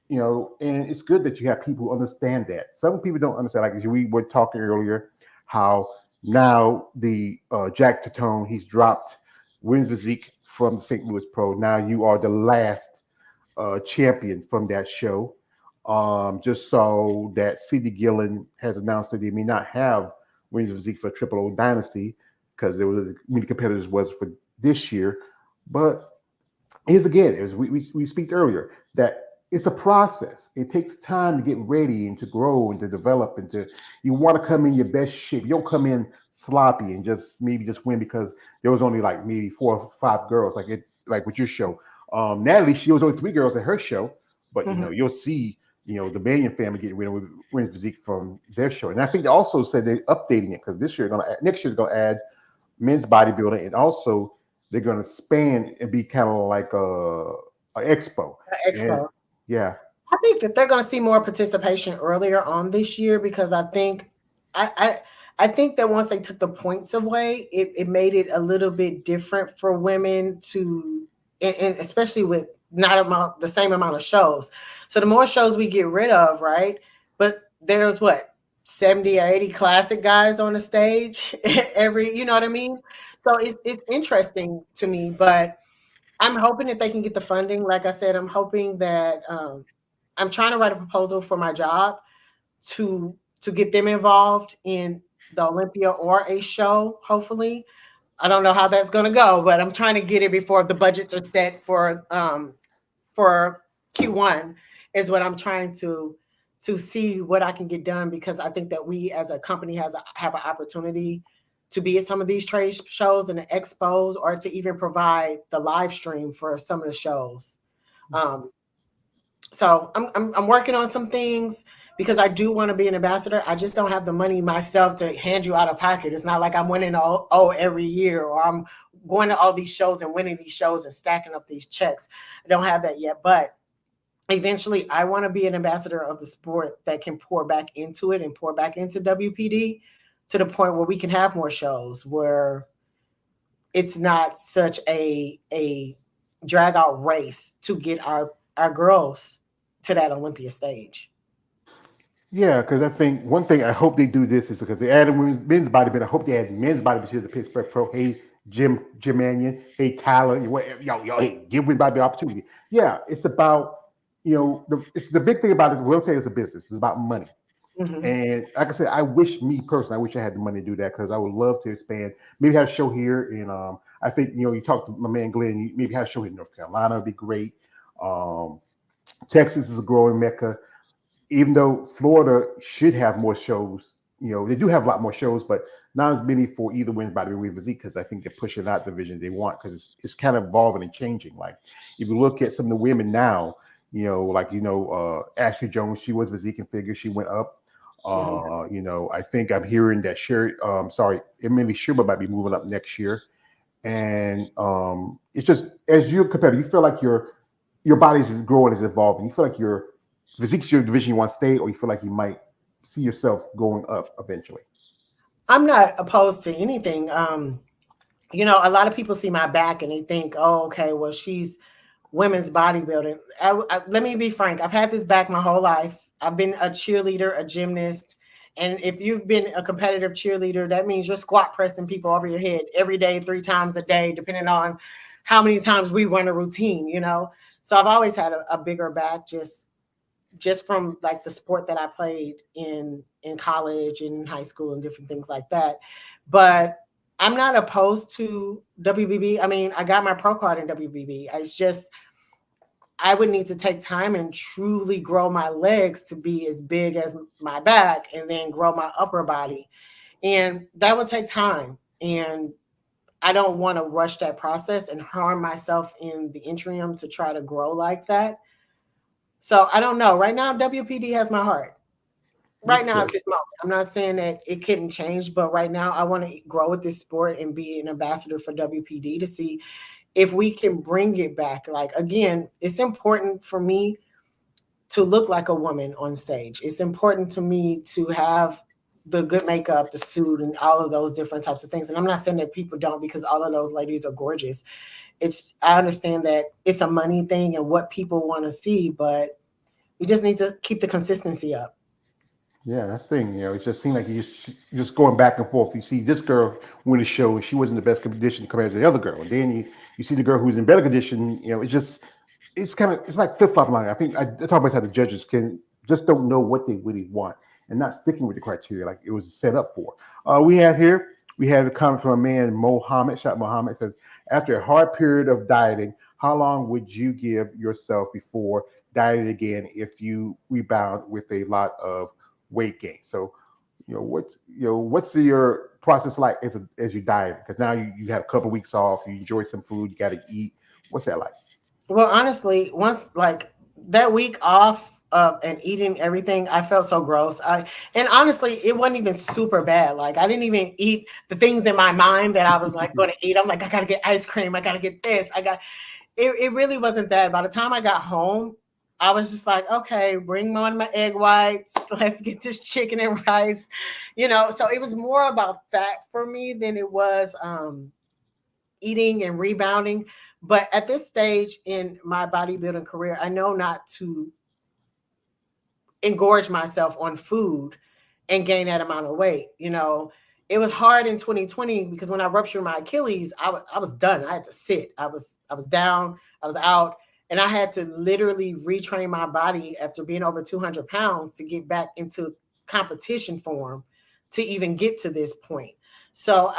[SPEAKER 1] And it's good that you have people who understand that. Some people don't understand. Like we were talking earlier, how now the Jack Tatone, he's dropped Women's Physique from the St. Louis Pro. Now you are the last champion from that show. Just so that Sidney Gillen has announced that they may not have Women's Physique for Triple O Dynasty because there was many competitors was for this year. But here's again, as we speak earlier, that it's a process. It takes time to get ready and to grow and to develop you want to come in your best shape. You don't come in sloppy and just win because there was only like maybe 4 or 5 girls like with your show. Natalie, she was only 3 girls at her show, but you'll see the Banyan family getting rid of Women's Physique from their show. And I think they also said they're updating it because next year gonna add men's bodybuilding, and also they're gonna expand and be kind of like a expo.
[SPEAKER 2] Expo.
[SPEAKER 1] Yeah.
[SPEAKER 2] I think that they're going to see more participation earlier on this year because I think that once they took the points away, it made it a little bit different for women to, and especially with not the same amount of shows. So the more shows we get rid of, right? But there's 70 or 80 classic guys on the stage every, you know what I mean? So it's interesting to me, but I'm hoping that they can get the funding. Like I said, I'm hoping that I'm trying to write a proposal for my job to get them involved in the Olympia or a show, hopefully. I don't know how that's going to go, but I'm trying to get it before the budgets are set for Q1 is what I'm trying to see what I can get done, because I think that we as a company have an opportunity to be at some of these trade shows and the expos, or to even provide the live stream for some of the shows. So I'm working on some things because I do want to be an ambassador. I just don't have the money myself to hand you out of pocket. It's not like I'm winning all every year, or I'm going to all these shows and winning these shows and stacking up these checks. I don't have that yet, but eventually I want to be an ambassador of the sport that can pour back into it and pour back into WPD to the point where we can have more shows where it's not such a drag out race to get our girls to that Olympia stage.
[SPEAKER 1] Yeah, because I think one thing I hope they do this is because they added men's bodybuilding. I hope they add men's bodybuilding to the Pittsburgh Pro. Hey, Jim Mannion. Hey, Tyler. Whatever, yo, hey, give everybody the opportunity. Yeah, it's about it's the big thing about it. We'll say it's a business. It's about money.
[SPEAKER 2] Mm-hmm.
[SPEAKER 1] And like I said, I wish I wish I had the money to do that because I would love to expand. Maybe have a show here, and I think you talked to my man Glenn. You maybe have a show in North Carolina would be great. Texas is a growing mecca. Even though Florida should have more shows, they do have a lot more shows, but not as many for either women's bodybuilding physique because I think they're pushing out the division they want because it's kind of evolving and changing. Like if you look at some of the women now, Ashley Jones, she was physique and figure, she went up. I think I'm hearing that Emily Schumer might be moving up next year, and it's just as you're competitive, you feel like your body is growing, is evolving. You feel like your physique's your division you want to stay, or you feel like you might see yourself going up eventually.
[SPEAKER 2] I'm not opposed to anything. A lot of people see my back and they think, oh, okay, well, she's women's bodybuilding. Let me be frank. I've had this back my whole life. I've been a cheerleader, a gymnast. And if you've been a competitive cheerleader, that means you're squat pressing people over your head every day, 3 times a day, depending on how many times we run a routine, So I've always had a bigger back just from like the sport that I played in college and high school and different things like that. But I'm not opposed to WBB. I mean, I got my pro card in WBB. It's just, I would need to take time and truly grow my legs to be as big as my back and then grow my upper body. And that would take time. And I don't want to rush that process and harm myself in the interim to try to grow like that. So I don't know. Right now, WPD has my heart. Right now, at this moment, I'm not saying that it couldn't change, but right now I want to grow with this sport and be an ambassador for WPD to see if we can bring it back. Like, again, it's important for me to look like a woman on stage. It's important to me to have the good makeup, the suit, and all of those different types of things. And I'm not saying that people don't, because all of those ladies are gorgeous. I understand that it's a money thing and what people want to see, but we just need to keep the consistency up.
[SPEAKER 1] Yeah, that's the thing. It just seemed like you're just going back and forth. You see this girl win a show, and she was in the best condition compared to the other girl. And then you see the girl who's in better condition. It's like flip flop line. I think I talk about how the judges don't know what they really want and not sticking with the criteria like it was set up for. We had a comment from a man, Mohammed. Shot Mohammed says, after a hard period of dieting, how long would you give yourself before dieting again if you rebound with a lot of weight gain? So, what's your process like as you diet? Because now you have a couple of weeks off, you enjoy some food, you got to eat. What's that like?
[SPEAKER 2] Well, honestly, once like that week off and eating everything, I felt so gross. And honestly, it wasn't even super bad. Like I didn't even eat the things in my mind that I was like going to eat. I'm like, I got to get ice cream. I got to get this. It really wasn't that. By the time I got home, I was just like, okay, bring on my egg whites. Let's get this chicken and rice, So it was more about that for me than it was eating and rebounding. But at this stage in my bodybuilding career, I know not to engorge myself on food and gain that amount of weight. It was hard in 2020 because when I ruptured my Achilles, I was done. I had to sit. I was down. I was out. And I had to literally retrain my body after being over 200 pounds to get back into competition form to even get to this point. So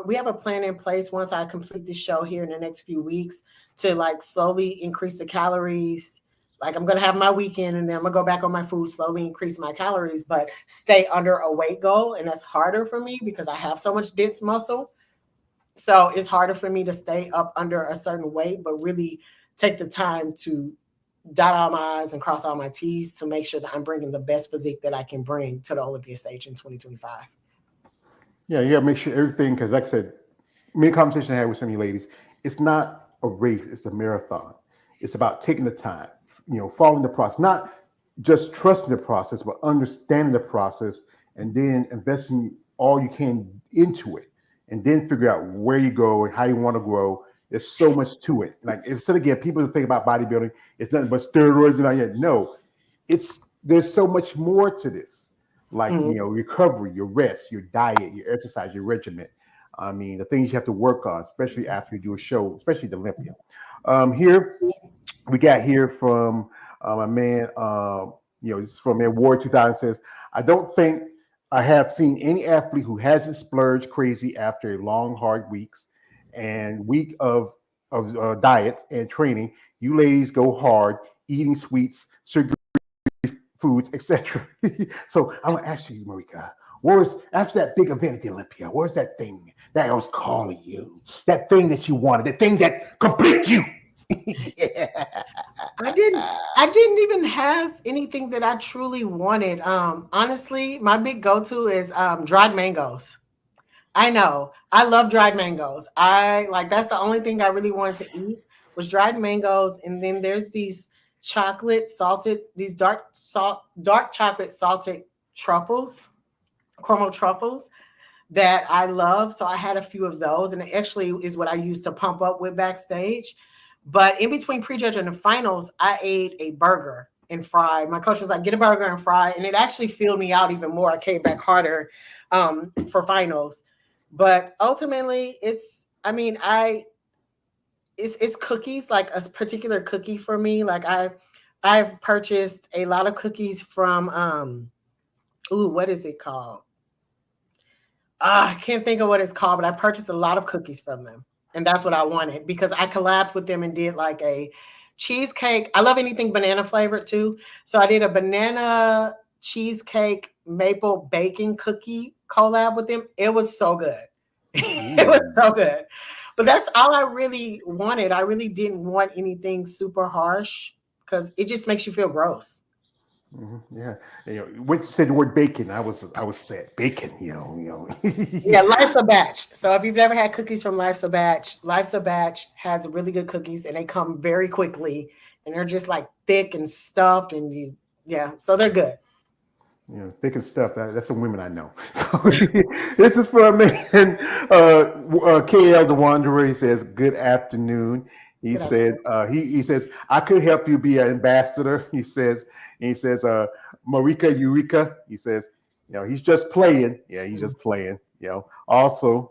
[SPEAKER 2] we have a plan in place once I complete this show here in the next few weeks to like slowly increase the calories. Like I'm going to have my weekend and then I'm going to go back on my food, slowly increase my calories, but stay under a weight goal. And that's harder for me because I have so much dense muscle. So it's harder for me to stay up under a certain weight, but really take the time to dot all my I's and cross all my T's to make sure that I'm bringing the best physique that I can bring to the Olympia stage in 2025.
[SPEAKER 1] Yeah, you gotta make sure everything, because like I said, many conversations I had with some of you ladies, it's not a race, it's a marathon. It's about taking the time, following the process, not just trusting the process, but understanding the process and then investing all you can into it, and then figure out where you go and how you want to grow. There's so much to it. Like instead again, people think about bodybuilding, it's nothing but steroids and all that. No, there's so much more to this. Like recovery, your rest, your diet, your exercise, your regimen. I mean, the things you have to work on, especially after you do a show, especially the Olympia. Here we got here from a man, this is from Ward 2000 says, I don't think I have seen any athlete who hasn't splurged crazy after a long, hard weeks and week of diets and training. You ladies go hard, eating sweets, sugar foods, etc. So I'm gonna ask you, Marika, after that big event at the Olympia, where's that thing that I was calling you? That thing that you wanted, the thing that complete you. Yeah.
[SPEAKER 2] I didn't even have anything that I truly wanted. Honestly, my big go-to is dried mangoes. I know. I love dried mangoes. That's the only thing I really wanted to eat was dried mangoes. And then there's these dark chocolate salted truffles, caramel truffles that I love. So I had a few of those, and it actually is what I used to pump up with backstage. But in between prejudge and the finals, I ate a burger and fry. My coach was like, get a burger and fry. And it actually filled me out even more. I came back harder for finals. But ultimately, it's cookies, like a particular cookie for me. Like I've purchased a lot of cookies from what is it called? I can't think of what it's called, but I purchased a lot of cookies from them. And that's what I wanted because I collabed with them and did like a cheesecake. I love anything banana flavored too. So I did a banana cheesecake maple bacon cookie collab with them. It was so good. It was so good. But that's all I really wanted. I really didn't want anything super harsh because it just makes you feel gross.
[SPEAKER 1] Mm-hmm. Yeah, when you said the word bacon, I was sad. Bacon,
[SPEAKER 2] Yeah, Life's a Batch. So if you've never had cookies from Life's a Batch has really good cookies, and they come very quickly, and they're just like thick and stuffed, and so they're good.
[SPEAKER 1] Thick and stuff. That's some women I know. So this is for a man, KL the Wanderer. He says, "Good afternoon." He said, he says, I could help you be an ambassador. He says, Marika, Eureka. He says, he's just playing. Yeah, he's just playing. Also,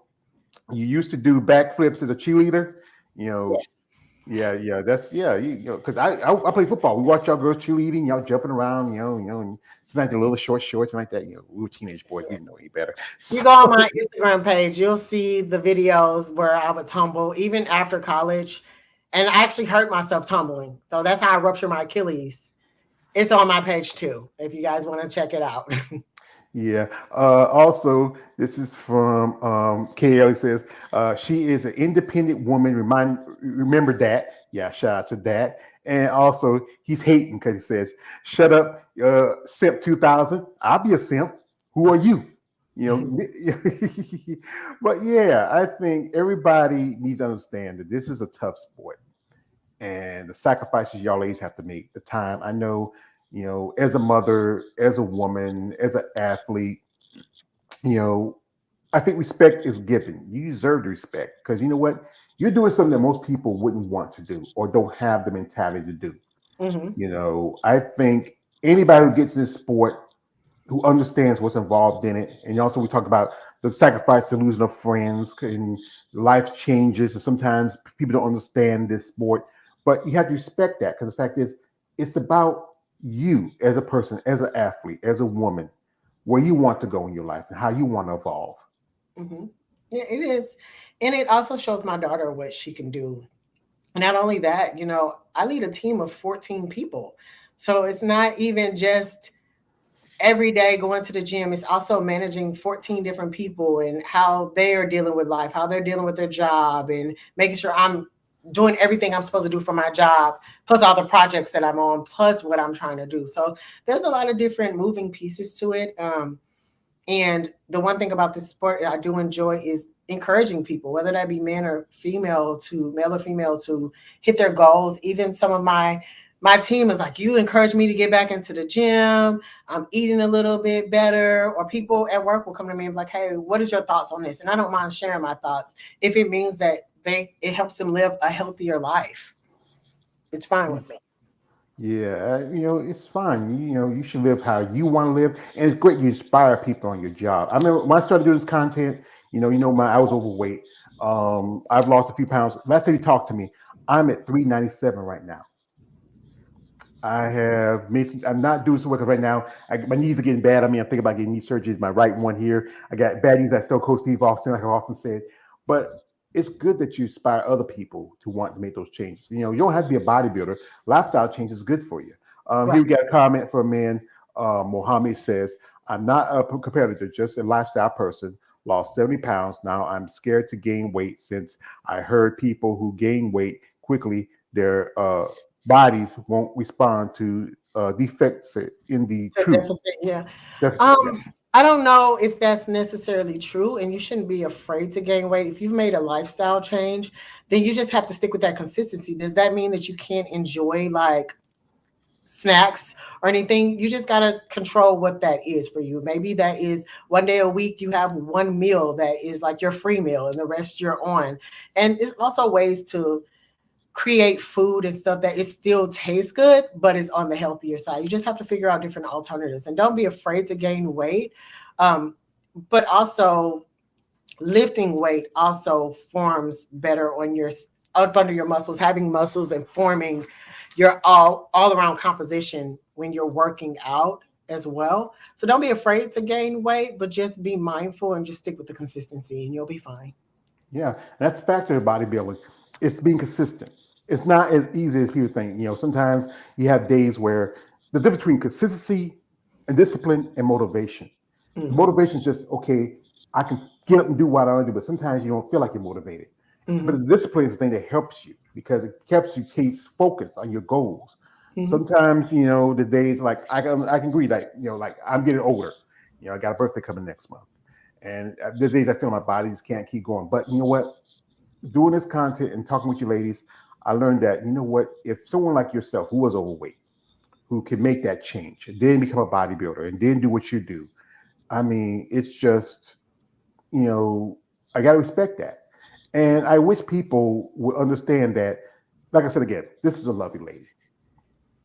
[SPEAKER 1] you used to do backflips as a cheerleader.
[SPEAKER 2] Yes.
[SPEAKER 1] Yeah, that's because I play football. We watch y'all girls cheerleading, y'all jumping around, and sometimes the little short shorts and like that. We were teenage boys, we didn't know any better.
[SPEAKER 2] You go on my Instagram page, you'll see the videos where I would tumble even after college. And I actually hurt myself tumbling. So that's how I ruptured my Achilles. It's on my page too, if you guys want to check it out.
[SPEAKER 1] Yeah. Also, this is from KL. He says, she is an independent woman. Remember that. Yeah, shout out to that. And also, he's hating because he says, shut up, simp 2000. I'll be a simp. Who are you? But yeah, I think everybody needs to understand that this is a tough sport and the sacrifices y'all ladies have to make, the time. I know, as a mother, as a woman, as an athlete, I think respect is given. You deserve the respect because you know what? You're doing something that most people wouldn't want to do or don't have the mentality to do. Mm-hmm. I think anybody who gets in this sport who understands what's involved in it. And also we talk about the sacrifice to losing of friends and life changes. And sometimes people don't understand this sport, but you have to respect that because the fact is it's about you as a person, as an athlete, as a woman, where you want to go in your life and how you want to evolve.
[SPEAKER 2] Mm-hmm. Yeah, it is. And it also shows my daughter what she can do. Not only that, I lead a team of 14 people. So it's not even just every day going to the gym. It's also managing 14 different people and how they are dealing with life, how they're dealing with their job and making sure I'm doing everything I'm supposed to do for my job, plus all the projects that I'm on, plus what I'm trying to do. So there's a lot of different moving pieces to it. And the one thing about this sport I do enjoy is encouraging people, whether that be male or female, to hit their goals. Even some of my team is like, you encourage me to get back into the gym. I'm eating a little bit better. Or people at work will come to me and be like, hey, what is your thoughts on this? And I don't mind sharing my thoughts if it means that it helps them live a healthier life. It's fine with me.
[SPEAKER 1] Yeah, it's fine. You should live how you want to live, and it's great you inspire people on your job. I remember when I started doing this content. I was overweight. I've lost a few pounds. Last time you talked to me, I'm at 397 right now. I have made some. I'm not doing some work right now. My knees are getting bad. I mean, I'm thinking about getting knee surgery. My right one here. I got bad knees. I still coach Steve Austin, like I often said. But it's good that you inspire other people to want to make those changes. You don't have to be a bodybuilder. Lifestyle change is good for you.
[SPEAKER 2] Right.
[SPEAKER 1] Here we got a comment from a man. Mohammed says, "I'm not a competitor, just a lifestyle person. Lost 70 pounds. Now I'm scared to gain weight since I heard people who gain weight quickly, their bodies won't respond to defects in the truth."
[SPEAKER 2] Yeah.
[SPEAKER 1] Deficit,
[SPEAKER 2] I don't know if that's necessarily true, and you shouldn't be afraid to gain weight. If you've made a lifestyle change, then you just have to stick with that consistency. Does that mean that you can't enjoy like snacks or anything? You just got to control what that is for you. Maybe that is one day a week you have one meal that is like your free meal and the rest you're on. And it's also ways to create food and stuff that it still tastes good, but is on the healthier side. You just have to figure out different alternatives, and don't be afraid to gain weight. But also lifting weight also forms better on your up under your muscles, having muscles and forming your all around composition when you're working out as well. So don't be afraid to gain weight, but just be mindful and just stick with the consistency and you'll be fine.
[SPEAKER 1] Yeah, that's the factor of bodybuilding. It's being consistent. It's not as easy as people think. Sometimes you have days where the difference between consistency and discipline and motivation.
[SPEAKER 2] Mm-hmm.
[SPEAKER 1] Motivation is just, okay, I can get up and do what I want to do, but sometimes you don't feel like you're motivated.
[SPEAKER 2] Mm-hmm.
[SPEAKER 1] But the discipline is the thing that helps you because it helps you keep focus on your goals.
[SPEAKER 2] Mm-hmm.
[SPEAKER 1] Sometimes, the days like I can agree, like I'm getting older. I got a birthday coming next month. And there's days I feel my body just can't keep going. But you know what? Doing this content and talking with you ladies, I learned that, if someone like yourself who was overweight, who can make that change and then become a bodybuilder and then do what you do, I mean, it's just, I got to respect that. And I wish people would understand that, like I said, again, this is a lovely lady.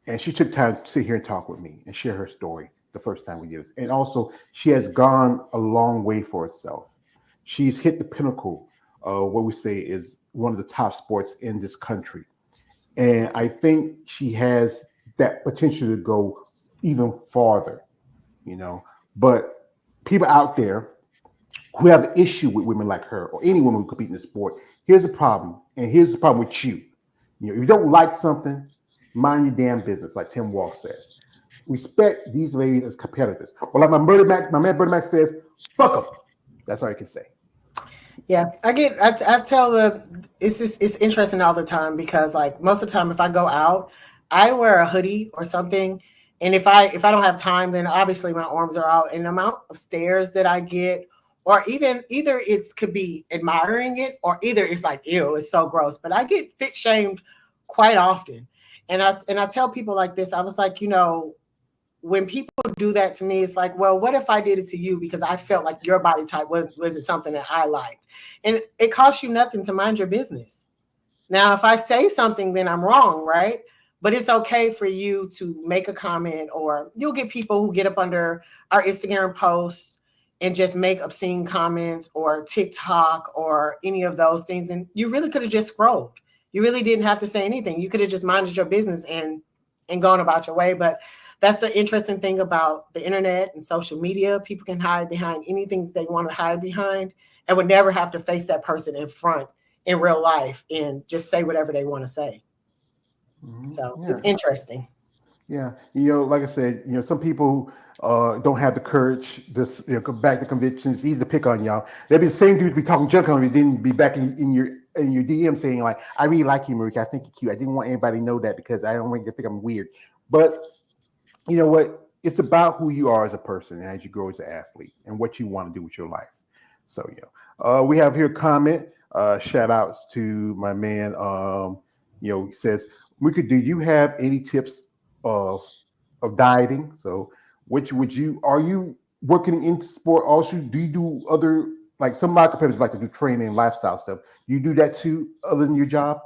[SPEAKER 1] And she took time to sit here and talk with me and share her story the first time we did this. And also, she has gone a long way for herself. She's hit the pinnacle of what we say is one of the top sports in this country. And I think she has that potential to go even farther, But people out there who have an issue with women like her or any woman who compete in the sport, here's the problem. And here's the problem with you. If you don't like something, mind your damn business, like Tim Walsh says. Respect these ladies as competitors. Or like my man Bernie Mac says, fuck them. That's all I can say.
[SPEAKER 2] Yeah, I tell it's interesting all the time because like most of the time if I go out, I wear a hoodie or something. And if I don't have time, then obviously my arms are out, and the amount of stares that I get, or either it could be admiring it, or either it's like, ew, it's so gross. But I get fit shamed quite often. And I tell people like this, I was like, when people do that to me, it's like, well, what if I did it to you because I felt like your body type was it something that I liked? And it costs you nothing to mind your business. Now, if I say something, then I'm wrong, right? But it's okay for you to make a comment, or you'll get people who get up under our Instagram posts and just make obscene comments, or TikTok or any of those things. And you really could have just scrolled. You really didn't have to say anything. You could have just minded your business and gone about your way. But that's the interesting thing about the internet and social media. People can hide behind anything they want to hide behind and would never have to face that person in front in real life and just say whatever they want to say. Mm-hmm. So yeah. It's interesting.
[SPEAKER 1] Yeah. Like I said, some people don't have the courage to go back to convictions. It's easy to pick on y'all. They'll be the same dudes be talking junk on you, then be back in your in your DM saying like, I really like you, Marika. I think you're cute. I didn't want anybody to know that because I don't want you to think I'm weird. But you know what? It's about who you are as a person and as you grow as an athlete and what you want to do with your life. So we have here a comment. Shout outs to my man. He says, Marika, do you have any tips of dieting? So which would you are you working into sport also? Do you do other like some of my competitors like to do training and lifestyle stuff? Do you do that too other than your job?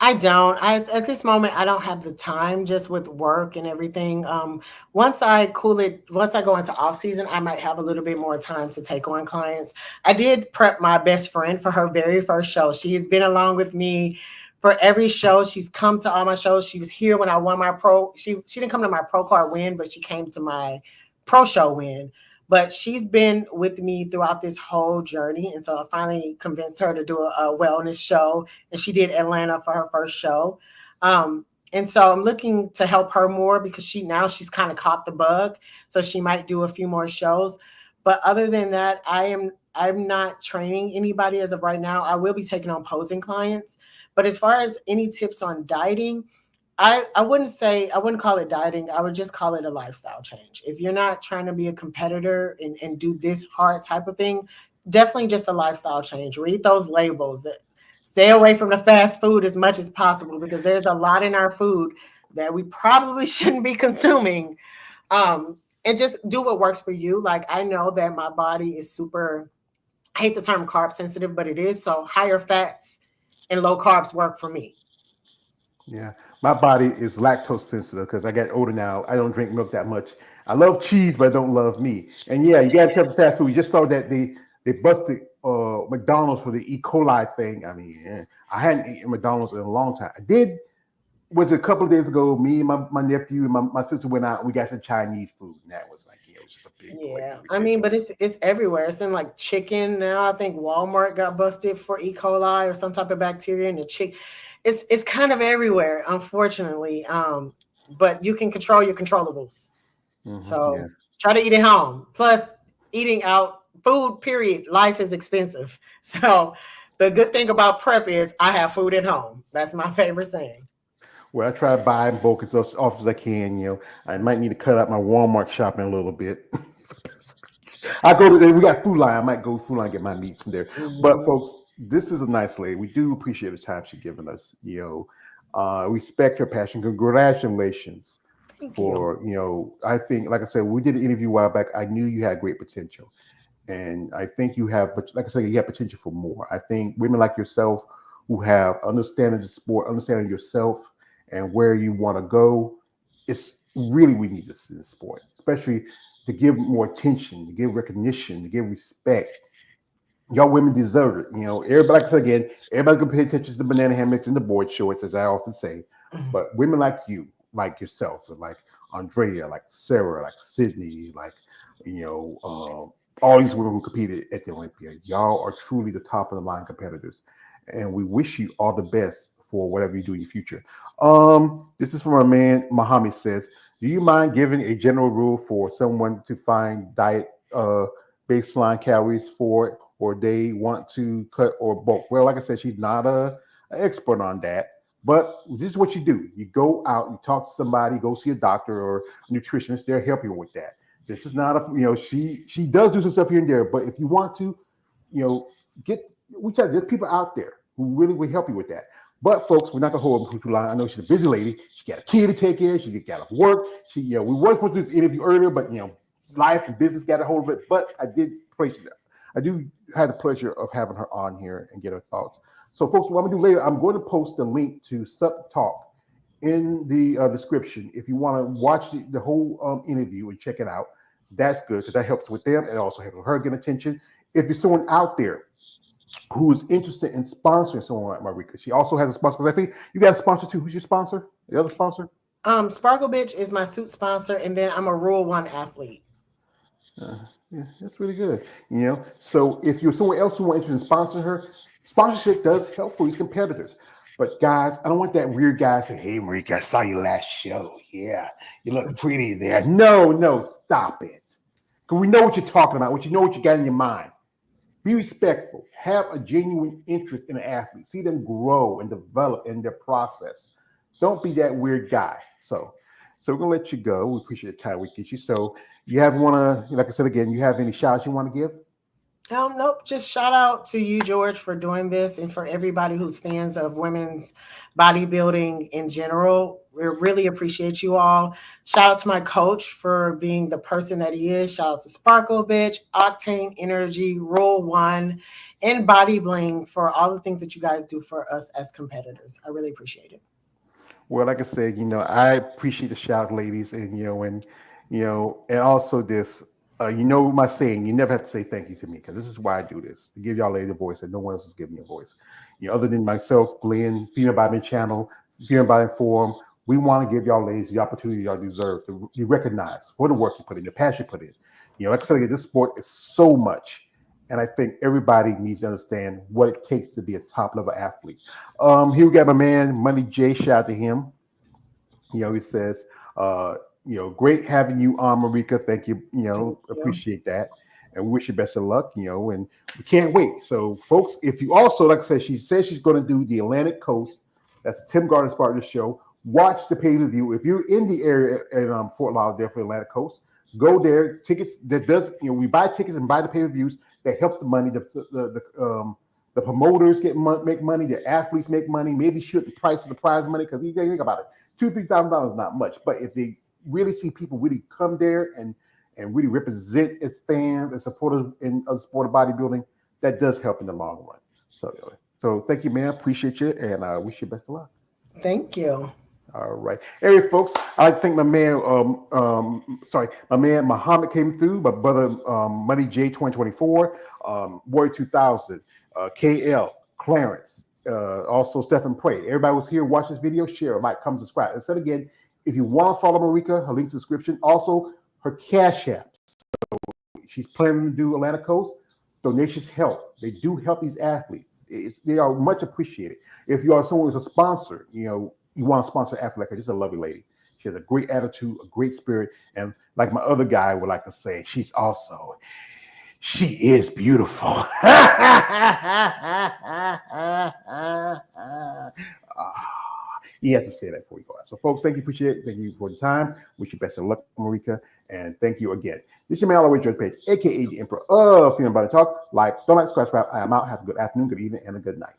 [SPEAKER 2] I don't. At this moment I don't have the time just with work and everything. Once I go into off season, I might have a little bit more time to take on clients. I did prep my best friend for her very first show. She has been along with me for every show. She's come to all my shows. She was here when I won my pro. She didn't come to my pro card win, but she came to my pro show win. But she's been with me throughout this whole journey. And so I finally convinced her to do a wellness show. And she did Atlanta for her first show. And so I'm looking to help her more because she's kind of caught the bug. So she might do a few more shows. But other than that, I'm not training anybody as of right now. I will be taking on posing clients. But as far as any tips on dieting, I wouldn't call it dieting. I would just call it a lifestyle change. If you're not trying to be a competitor and do this hard type of thing, definitely just a lifestyle change. Read those labels. Stay away from the fast food as much as possible because there's a lot in our food that we probably shouldn't be consuming. And just do what works for you. Like I know that my body is I hate the term carb sensitive, but it is. So higher fats and low carbs work for me.
[SPEAKER 1] Yeah, my body is lactose sensitive because I got older now. I don't drink milk that much. I love cheese, but I don't love meat. And yeah, you got to tell the fast food. We just saw that they busted McDonald's for the E. coli thing. I mean, I hadn't eaten McDonald's in a long time. I did. Was a couple of days ago. Me and my nephew and my sister went out. And we got some Chinese food, and that was like, it was just a big.
[SPEAKER 2] Yeah, I mean, but it's everywhere. It's in like chicken now. I think Walmart got busted for E. coli or some type of bacteria in the chicken. It's kind of everywhere, unfortunately. But you can control your controllables. So try to eat at home. Plus, eating out food, period. Life is expensive. So the good thing about prep is I have food at home. That's my favorite saying.
[SPEAKER 1] Well, I try to buy in bulk as often as I can. I might need to cut out my Walmart shopping a little bit. I go to we got Food Line. I might go to Food Line and get my meats from there. But folks, this is a nice lady. We do appreciate the time she's given us. Respect her passion. Congratulations for I think, like I said, we did an interview a while back. I knew you had great potential, and I think you have. But like I said, you have potential for more. I think women like yourself who have understanding the sport, understanding yourself, and where you want to go, it's really we need this in the sport, especially to give more attention, to give recognition, to give respect. Y'all women deserve it. Everybody, like I said again, everybody's gonna pay attention to the banana hammocks and the board shorts, as I often say. But women like you, like yourself, and like Andrea, like Sarah, like Sydney, like all these women who competed at the Olympia, y'all are truly the top of the line competitors, and we wish you all the best for whatever you do in the future. This is from our man Muhammad says, do you mind giving a general rule for someone to find diet baseline calories for, or they want to cut or bulk? Well, like I said, she's not an expert on that, but this is what you do. You go out, you talk to somebody, go see a doctor or a nutritionist. They'll help you with that. This is not she does do some stuff here and there, but if you want to, there's people out there who really will help you with that. But folks, we're not gonna hold her too long. I know she's a busy lady. She got a kid to take care of. She got to work. We were supposed to do this interview earlier, but life and business got a hold of it. But I do have the pleasure of having her on here and get her thoughts. So, folks, what I'm gonna do later, I'm going to post the link to Sup Talk in the description. If you want to watch the whole interview and check it out, that's good because that helps with them and also helps her get attention. If you're someone out there who is interested in sponsoring someone like Marika, she also has a sponsor. I think you got a sponsor too. Who's your sponsor? The other sponsor?
[SPEAKER 2] Sparkle Bitch is my suit sponsor, and then I'm a Rule 1 athlete.
[SPEAKER 1] Yeah, that's really good. So if you're someone else who wants to sponsor her, sponsorship does help for these competitors. But guys, I don't want that weird guy saying, "Hey, Marika, I saw you last show. Yeah, you look pretty there." No, stop it. Because we know what you're talking about. What you got in your mind. Be respectful. Have a genuine interest in an athlete. See them grow and develop in their process. Don't be that weird guy. So we're gonna let you go. We appreciate the time we get you. So you have like I said again, you have any shots you want to give?
[SPEAKER 2] Nope. Just shout out to you, George, for doing this, and for everybody who's fans of women's bodybuilding in general. We really appreciate you all. Shout out to my coach for being the person that he is. Shout out to Sparkle Bitch, Octane Energy, Rule One, and Body Bling for all the things that you guys do for us as competitors. I really appreciate it.
[SPEAKER 1] Well, like I said, I appreciate the shout, ladies, and and also this. My saying, you never have to say thank you to me, because this is why I do this, to give y'all ladies a voice, and no one else is giving me a voice. Other than myself, Glenn, Female Bodybuilding Channel, Female Bodybuilding Forum, we want to give y'all ladies the opportunity y'all deserve to be recognized for the work you put in, the passion you put in. Like I said, this sport is so much, and I think everybody needs to understand what it takes to be a top level athlete. Here we got my man, Money J. Shout out to him. He says, great having you on, Marika. Thank you. Appreciate that. And we wish you best of luck, and we can't wait. So, folks, if you also, like I said, she says she's going to do the Atlantic Coast. That's Tim Gardner's part of the show. Watch the pay-per-view. If you're in the area in Fort Lauderdale for Atlantic Coast, go there. Tickets that does, we buy tickets and buy the pay-per-views that help the money. The promoters make money. The athletes make money. Maybe shoot the price of the prize money, because you think about it, $2,000-$3,000 is not much. But if they really see people really come there and really represent its fans and supporters in the sport of bodybuilding, that does help in the long run. So thank you, man. Appreciate you, and I wish you best of luck.
[SPEAKER 2] Thank you.
[SPEAKER 1] All right. Anyway, folks, I'd like to thank my man, my man Muhammad came through, my brother Money J 2024, Warrior 2000, KL, Clarence, also Stephen Prey. Everybody was here, watch this video, share, like, comment, subscribe. And said again, if you want to follow Marika, her link's in the description. Also, her Cash App. So she's planning to do Atlantic Coast. Donations help. They do help these athletes. They are much appreciated. If you are someone who's a sponsor, you want to sponsor an athlete like her, just a lovely lady. She has a great attitude, a great spirit, and like my other guy would like to say, she is beautiful. He has to say that before we go out. So, folks, thank you, appreciate it. Thank you for the time. Wish you best of luck, Marika, and thank you again. This is your man, all the way, Judge Page, aka the Emperor of Female Body Talk. Don't like, subscribe. I am out. Have a good afternoon, good evening, and a good night.